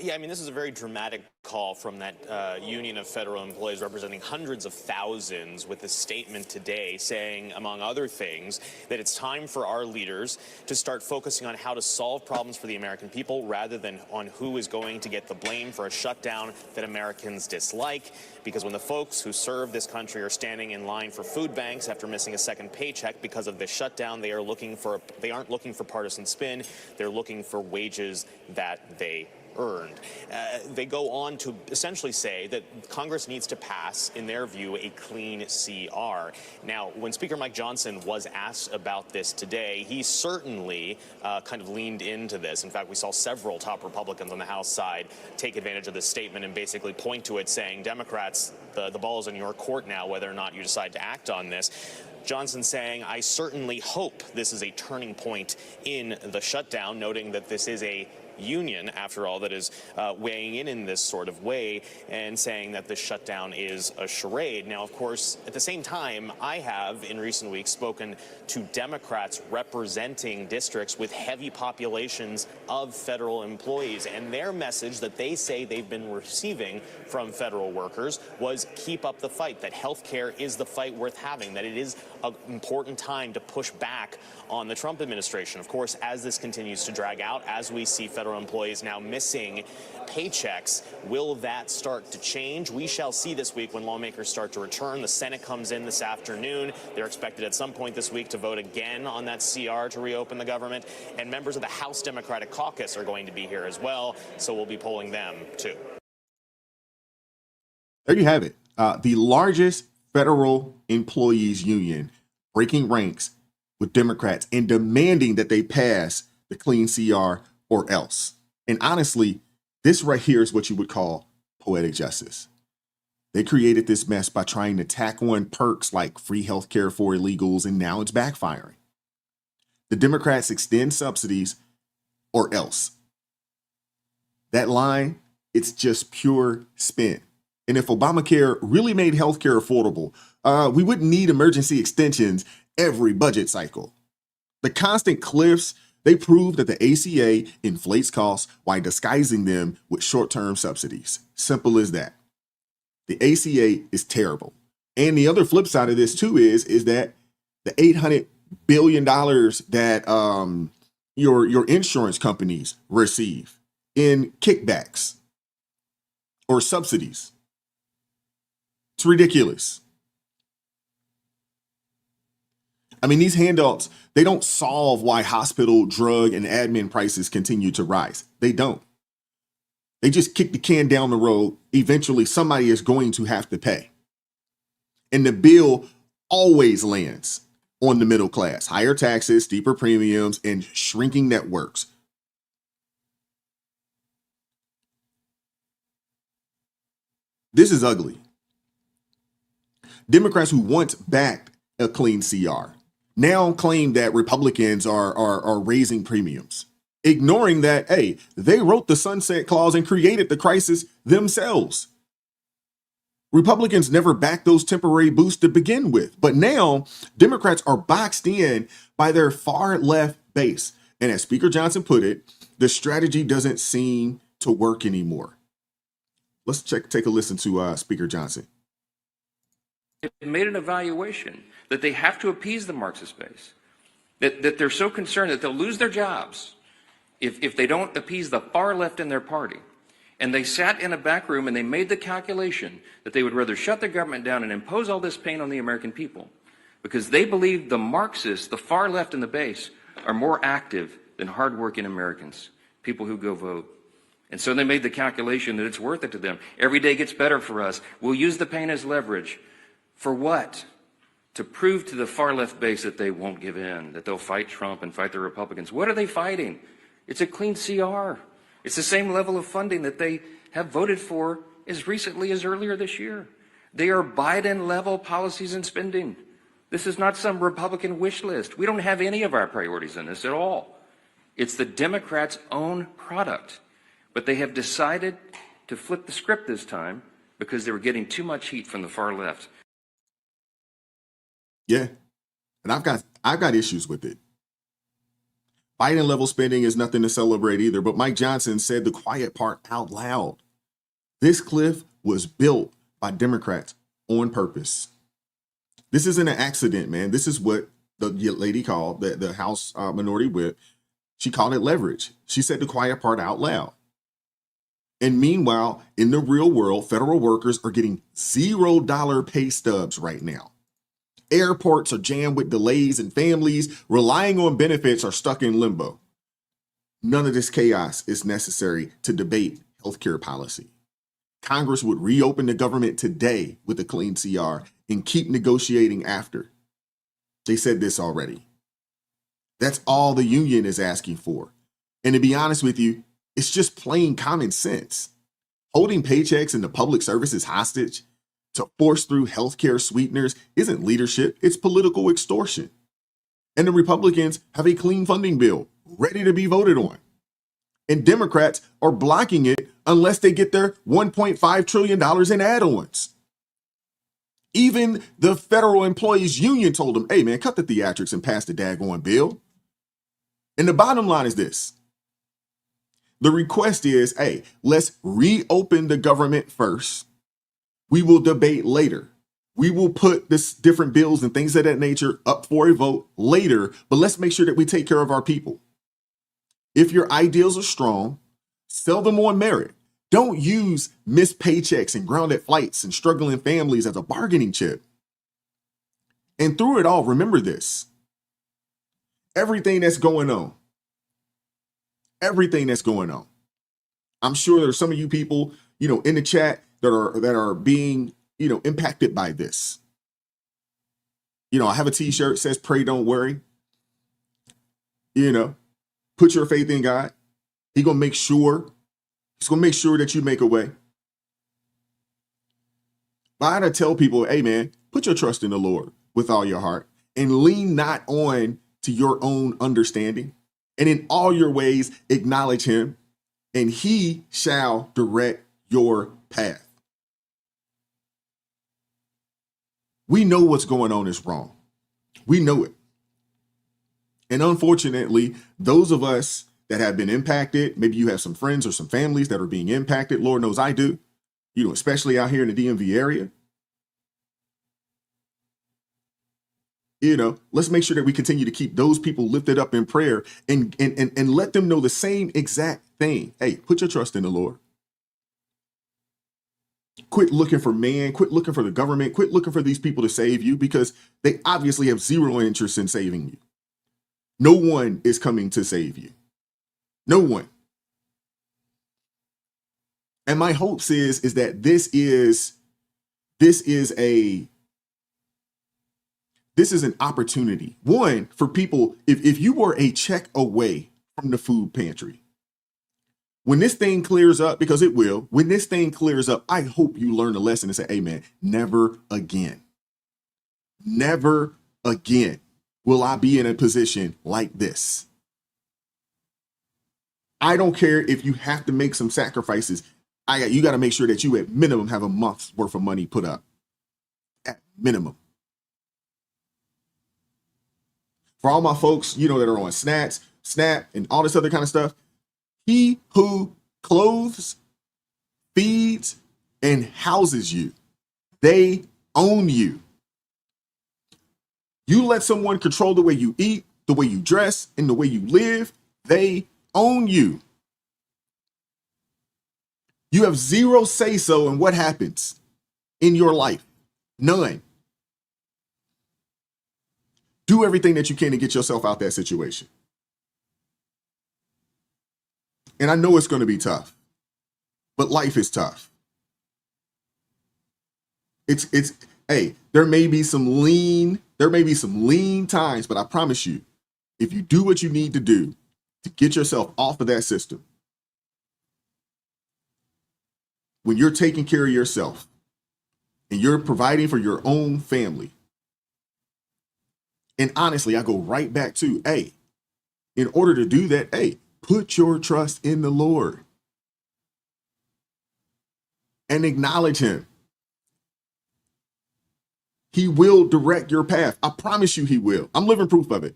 Yeah, I mean, this is a very dramatic call from that union of federal employees representing hundreds of thousands with a statement today saying, among other things, that it's time for our leaders to start focusing on how to solve problems for the American people rather than on who is going to get the blame for a shutdown that Americans dislike. Because when the folks who serve this country are standing in line for food banks after missing a second paycheck because of this shutdown, they aren't looking for partisan spin. They're looking for wages that they earned. They go on to essentially say that Congress needs to pass, in their view, a clean CR. Now, when Speaker Mike Johnson was asked about this today, he certainly kind of leaned into this. In fact, we saw several top Republicans on the House side take advantage of this statement and basically point to it, saying, Democrats, the ball is in your court now, whether or not you decide to act on this. Johnson saying, I certainly hope this is a turning point in the shutdown, noting that this is a union, after all, that is weighing in this sort of way and saying that this shutdown is a charade. Now, of course, at the same time, I have in recent weeks spoken to Democrats representing districts with heavy populations of federal employees, and their message that they say they've been receiving from federal workers was keep up the fight, that health care is the fight worth having, that it is an important time to push back on the Trump administration. Of course, as this continues to drag out, as we see federal employees now missing paychecks, will that start to change? We shall see this week when lawmakers start to return. The Senate comes in this afternoon. They're expected at some point this week to vote again on that CR to reopen the government. And members of the House Democratic Caucus are going to be here as well, so we'll be polling them too. There you have it. The largest federal employees union breaking ranks with Democrats and demanding that they pass the clean CR or else. And honestly, this right here is what you would call poetic justice. They created this mess by trying to tack on perks like free health care for illegals, and now it's backfiring. The Democrats extend subsidies or else. That line, it's just pure spin. And if Obamacare really made healthcare affordable, we wouldn't need emergency extensions every budget cycle. The constant cliffs, they prove that the ACA inflates costs while disguising them with short-term subsidies. Simple as that. The ACA is terrible. And the other flip side of this too is that the $800 billion that your insurance companies receive in kickbacks or subsidies. It's ridiculous. I mean, these handouts, they don't solve why hospital, drug, and admin prices continue to rise. They don't. They just kick the can down the road. Eventually, somebody is going to have to pay. And the bill always lands on the middle class. Higher taxes, steeper premiums, and shrinking networks. This is ugly. Democrats who once backed a clean CR now claim that Republicans are raising premiums, ignoring that, hey, they wrote the sunset clause and created the crisis themselves. Republicans never backed those temporary boosts to begin with, but now Democrats are boxed in by their far left base. And as Speaker Johnson put it, the strategy doesn't seem to work anymore. Let's take a listen to Speaker Johnson. It made an evaluation that they have to appease the Marxist base, that they're so concerned that they'll lose their jobs if they don't appease the far left in their party. And they sat in a back room and they made the calculation that they would rather shut the government down and impose all this pain on the American people because they believe the Marxists, the far left and the base, are more active than hardworking Americans, people who go vote. And so they made the calculation that it's worth it to them. Every day gets better for us. We'll use the pain as leverage. For what? To prove to the far left base that they won't give in, that they'll fight Trump and fight the Republicans. What are they fighting? It's a clean CR. It's the same level of funding that they have voted for as recently as earlier this year. They are Biden-level policies and spending. This is not some Republican wish list. We don't have any of our priorities in this at all. It's the Democrats' own product. But they have decided to flip the script this time because they were getting too much heat from the far left. Yeah. And I've got issues with it. Biden level spending is nothing to celebrate either, but Mike Johnson said the quiet part out loud. This cliff was built by Democrats on purpose. This isn't an accident, man. This is what the lady called, the House Minority Whip, she called it leverage. She said the quiet part out loud. And meanwhile, in the real world, federal workers are getting $0 pay stubs right now. Airports are jammed with delays and families relying on benefits are stuck in limbo. None of this chaos is necessary to debate healthcare policy. Congress would reopen the government today with a clean CR and keep negotiating after. They said this already. That's all the union is asking for. And to be honest with you, it's just plain common sense. Holding paychecks in the public services hostage to force through healthcare sweeteners isn't leadership, it's political extortion. And the Republicans have a clean funding bill ready to be voted on. And Democrats are blocking it unless they get their $1.5 trillion in add-ons. Even the federal employees union told them, hey man, cut the theatrics and pass the daggone bill. And the bottom line is this. The request is, hey, let's reopen the government first. We will debate later. We will put this different bills and things of that nature up for a vote later, but let's make sure that we take care of our people. If your ideals are strong, sell them on merit. Don't use missed paychecks and grounded flights and struggling families as a bargaining chip. And through it all, remember this. Everything that's going on. I'm sure there's some of you people, in the chat that are being, impacted by this. I have a t-shirt that says, pray, don't worry. Put your faith in God. He's going to make sure that you make a way. But I gotta tell people, hey man, put your trust in the Lord with all your heart and lean not on to your own understanding. And in all your ways, acknowledge him and he shall direct your path. We know what's going on is wrong. We know it. And unfortunately, those of us that have been impacted, maybe you have some friends or some families that are being impacted. Lord knows I do, especially out here in the DMV area. Let's make sure that we continue to keep those people lifted up in prayer and let them know the same exact thing. Hey, put your trust in the Lord. Quit looking for man, quit looking for the government, quit looking for these people to save you because they obviously have zero interest in saving you. No one is coming to save you. No one. And my hopes is that this is an opportunity. One, for people, if you were a check away from the food pantry, when this thing clears up, because it will, when this thing clears up, I hope you learn a lesson and say, hey man, never again will I be in a position like this. I don't care if you have to make some sacrifices. You got to make sure that you at minimum have a month's worth of money put up. At minimum. For all my folks, that are on SNAP, and all this other kind of stuff, he who clothes, feeds, and houses you, they own you. You let someone control the way you eat, the way you dress, and the way you live, they own you. You have zero say-so in what happens in your life. None. Do everything that you can to get yourself out that situation. And I know it's going to be tough, but life is tough. Hey, there may be some lean times, but I promise you, if you do what you need to do to get yourself off of that system, when you're taking care of yourself and you're providing for your own family, and honestly, I go right back to, hey, in order to do that, hey, put your trust in the Lord and acknowledge him. He will direct your path. I promise you he will. I'm living proof of it.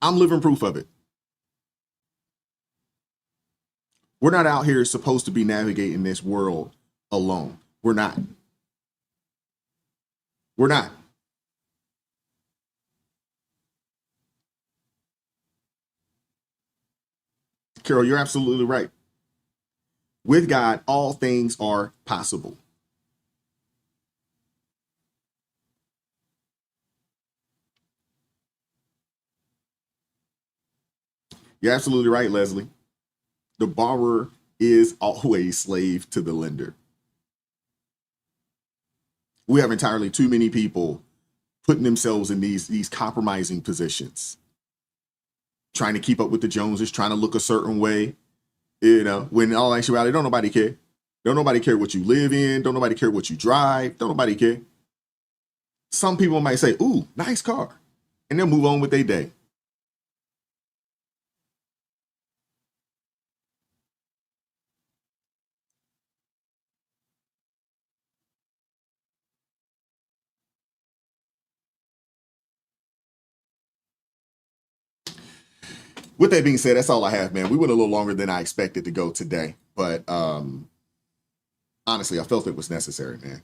I'm living proof of it. We're not out here supposed to be navigating this world alone. We're not. We're not. Carol, you're absolutely right. With God, all things are possible. You're absolutely right, Leslie. The borrower is always slave to the lender. We have entirely too many people putting themselves in these compromising positions, trying to keep up with the Joneses, trying to look a certain way, when in all actuality, don't nobody care. Don't nobody care what you live in. Don't nobody care what you drive. Don't nobody care. Some people might say, ooh, nice car, and they'll move on with their day. With that being said, that's all I have, man. We went a little longer than I expected to go today, but honestly, I felt it was necessary, man.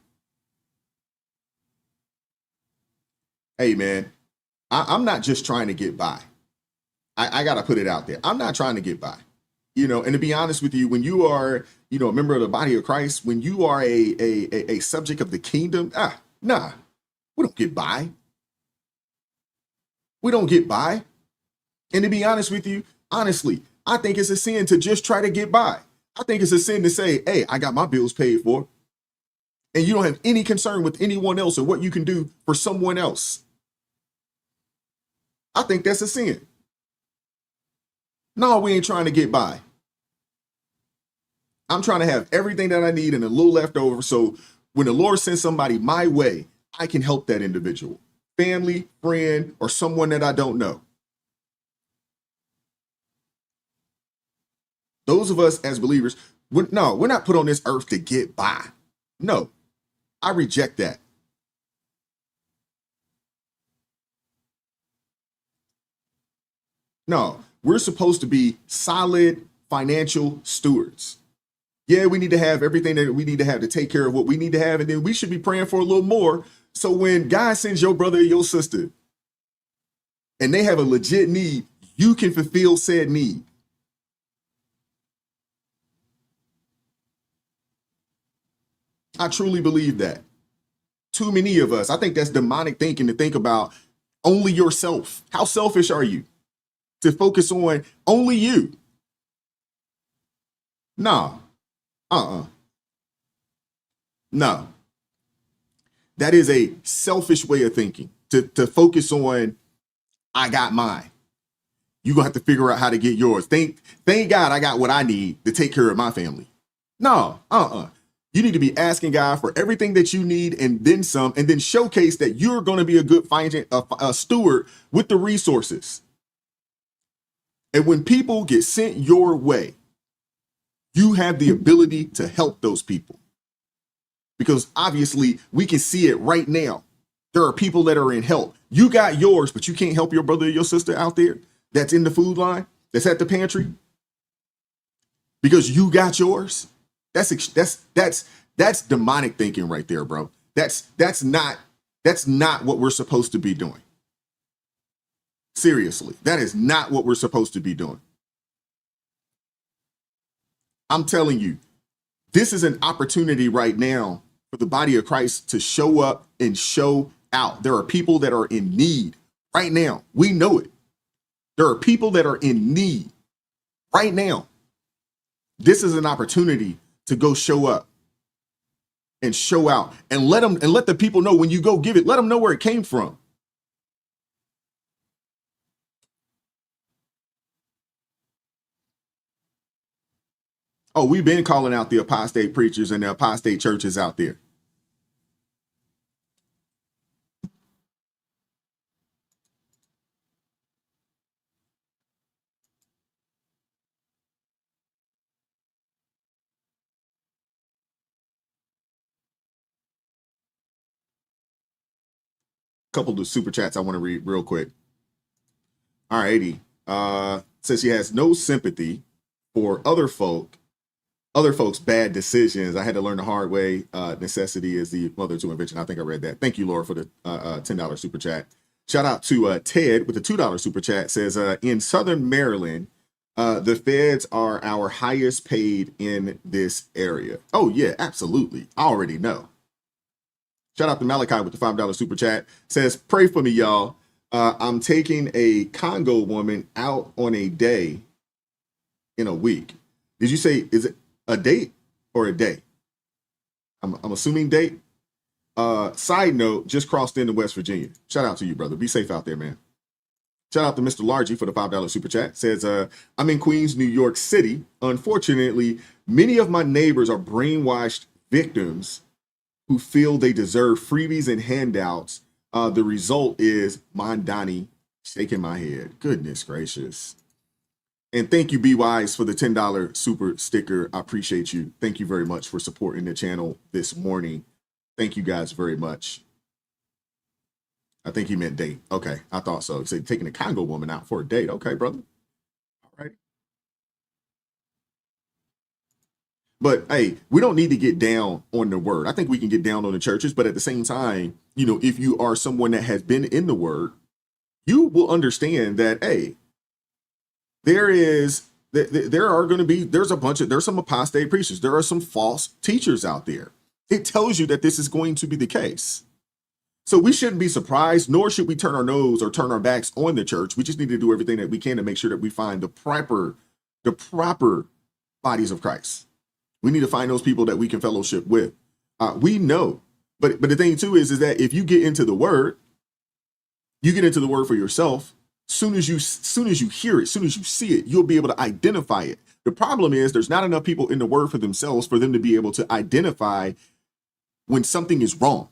Hey, man, I'm not just trying to get by. I got to put it out there. I'm not trying to get by, and to be honest with you, when you are, a member of the body of Christ, when you are a subject of the kingdom, nah, we don't get by. We don't get by. And to be honest with you, honestly, I think it's a sin to just try to get by. I think it's a sin to say, hey, I got my bills paid for, and you don't have any concern with anyone else or what you can do for someone else. I think that's a sin. No, we ain't trying to get by. I'm trying to have everything that I need and a little left over, so when the Lord sends somebody my way, I can help that individual, family, friend, or someone that I don't know. Those of us as believers, we're not put on this earth to get by. No, I reject that. No, we're supposed to be solid financial stewards. Yeah, we need to have everything that we need to have to take care of what we need to have, and then we should be praying for a little more. So when God sends your brother or your sister and they have a legit need, you can fulfill said need. I truly believe that. Too many of us, I think that's demonic thinking to think about only yourself. How selfish are you to focus on only you? No. No. That is a selfish way of thinking, to focus on, I got mine. You're going to have to figure out how to get yours. Thank God I got what I need to take care of my family. No, You need to be asking God for everything that you need and then some, and then showcase that you're going to be a good steward with the resources. And when people get sent your way, you have the ability to help those people. Because obviously we can see it right now. There are people that are in help. You got yours, but you can't help your brother or your sister out there that's in the food line, that's at the pantry, because you got yours. That's demonic thinking right there, bro. That's not what we're supposed to be doing. Seriously, that is not what we're supposed to be doing. I'm telling you, this is an opportunity right now for the body of Christ to show up and show out. There are people that are in need right now. We know it. There are people that are in need right now. This is an opportunity to go show up and show out and let the people know when you go give it, let them know where it came from. Oh, we've been calling out the apostate preachers and the apostate churches out there. Couple of super chats I want to read real quick. All righty. Says she has no sympathy for other folks' bad decisions. I had to learn the hard way. Necessity is the mother to invention. I think I read that. Thank you, Laura, for the $10 super chat. Shout out to Ted with the $2 super chat. Says in Southern Maryland, the feds are our highest paid in this area. Oh yeah, absolutely. I already know. Shout out to Malachi with the $5 super chat. Says, pray for me, y'all. I'm taking a Congo woman out on a day in a week. Did you say, is it a date or a day? I'm assuming date. Side note, just crossed into West Virginia. Shout out to you, brother. Be safe out there, man. Shout out to Mr. Largy for the $5 super chat. Says, I'm in Queens, New York City. Unfortunately, many of my neighbors are brainwashed victims who feel they deserve freebies and handouts. The result is Mondani shaking my head. Goodness gracious. And thank you, Be Wise, for the $10 super sticker. I appreciate you. Thank you very much for supporting the channel this morning. Thank you guys very much. I think he meant date. Okay, I thought so. He said taking a Congo woman out for a date. Okay, brother. All right. But hey, we don't need to get down on the word. I think we can get down on the churches, but at the same time, you know, if you are someone that has been in the word, you will understand that, hey, there's some apostate preachers. There are some false teachers out there. It tells you that this is going to be the case. So we shouldn't be surprised, nor should we turn our nose or turn our backs on the church. We just need to do everything that we can to make sure that we find the proper bodies of Christ. We need to find those people that we can fellowship with. We know, but the thing too is that if you get into the word, you get into the word for yourself. Soon as you hear it, soon as you see it, you'll be able to identify it. The problem is there's not enough people in the word for themselves for them to be able to identify when something is wrong.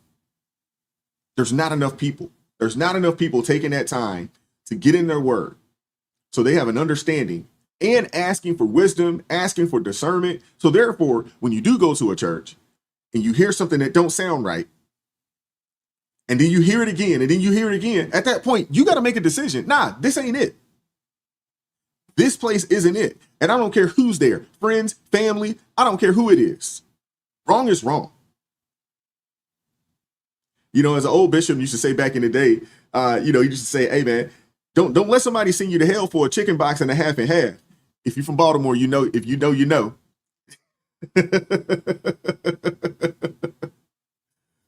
There's not enough people. There's not enough people taking that time to get in their word so they have an understanding and asking for wisdom, asking for discernment. So therefore, when you do go to a church and you hear something that don't sound right, and then you hear it again, and then you hear it again, at that point, you got to make a decision. Nah, this ain't it. This place isn't it. And I don't care who's there, friends, family, I don't care who it is. Wrong is wrong. You know, as an old bishop used to say back in the day, he used to say, hey man, don't let somebody send you to hell for a chicken box and a half and half. If you're from Baltimore, you know, if you know, you know.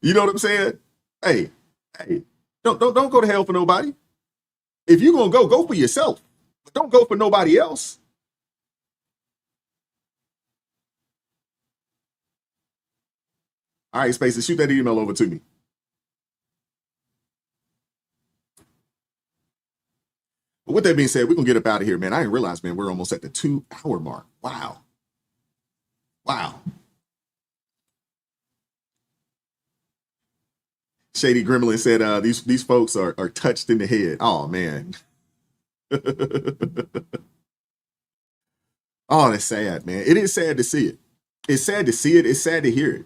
You know what I'm saying? Hey, don't go to hell for nobody. If you're gonna go for yourself. But don't go for nobody else. All right, Spaces, shoot that email over to me. But with that being said, we're going to get up out of here, man. I didn't realize, man, we're almost at the 2-hour mark. Wow. Shady Gremlin said these folks are touched in the head. Oh, man. Oh, that's sad, man. It is sad to see it. It's sad to see it. It's sad to hear it.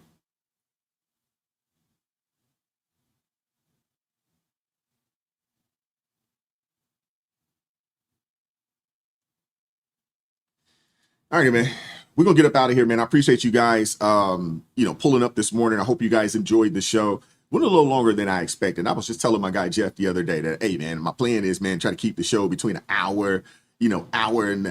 All right, man. We're going to get up out of here, man. I appreciate you guys, pulling up this morning. I hope you guys enjoyed the show. Went a little longer than I expected. I was just telling my guy, Jeff, the other day that, hey, man, my plan is, man, try to keep the show between an hour, hour and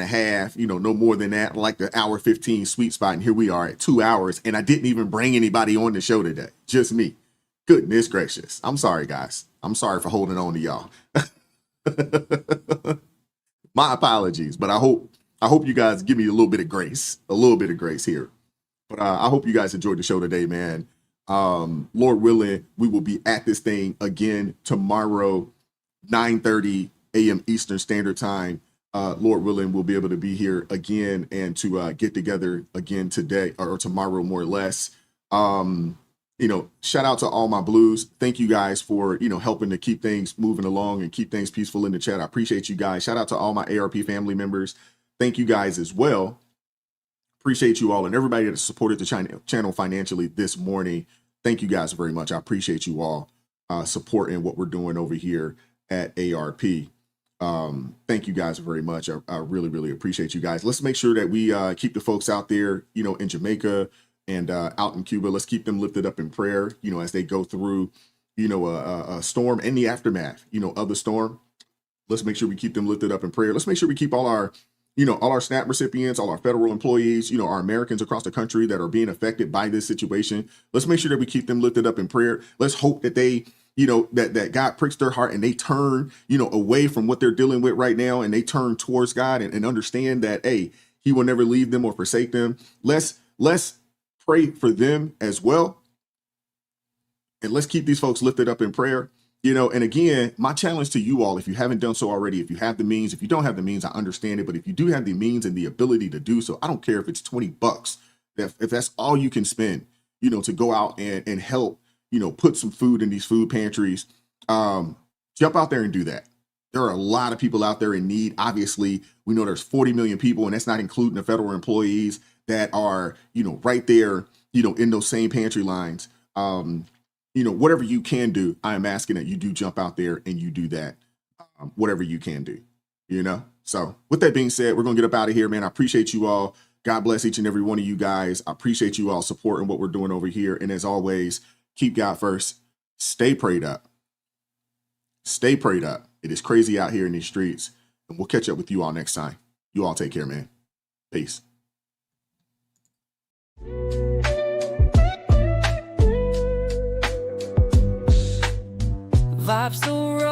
a half, no more than that, like the hour 15 sweet spot. And here we are at 2 hours. And I didn't even bring anybody on the show today. Just me. Goodness gracious. I'm sorry, guys. I'm sorry for holding on to y'all. My apologies, but I hope you guys give me a little bit of grace here. But I hope you guys enjoyed the show today, man. Lord willing, we will be at this thing again tomorrow, 9:30 a.m. Eastern Standard Time. Lord willing, we'll be able to be here again and to get together again today or tomorrow, more or less. Shout out to all my blues. Thank you guys for, helping to keep things moving along and keep things peaceful in the chat. I appreciate you guys. Shout out to all my ARP family members. Thank you guys as well. Appreciate you all and everybody that supported the channel financially this morning. Thank you guys very much. I appreciate you all supporting what we're doing over here at ARP. Thank you guys very much. I really, really appreciate you guys. Let's make sure that we keep the folks out there, in Jamaica and out in Cuba. Let's keep them lifted up in prayer, as they go through, a storm and the aftermath, of the storm. Let's make sure we keep them lifted up in prayer. Let's make sure we keep all our SNAP recipients, all our federal employees, our Americans across the country that are being affected by this situation. Let's make sure that we keep them lifted up in prayer. Let's hope that they, that God pricks their heart and they turn, away from what they're dealing with right now. And they turn towards God and understand that, hey, he will never leave them or forsake them. Let's pray for them as well. And let's keep these folks lifted up in prayer. And again, my challenge to you all, if you haven't done so already, if you have the means, if you don't have the means, I understand it. But if you do have the means and the ability to do so, I don't care if it's $20, if that's all you can spend, to go out and help, put some food in these food pantries, jump out there and do that. There are a lot of people out there in need. Obviously, we know there's 40 million people, and that's not including the federal employees that are, right there, in those same pantry lines. Whatever you can do, I am asking that you do jump out there and you do that, whatever you can do, So with that being said, we're going to get up out of here, man. I appreciate you all. God bless each and every one of you guys. I appreciate you all supporting what we're doing over here. And as always, keep God first. Stay prayed up. Stay prayed up. It is crazy out here in these streets. And we'll catch up with you all next time. You all take care, man. Peace. Vibes so right.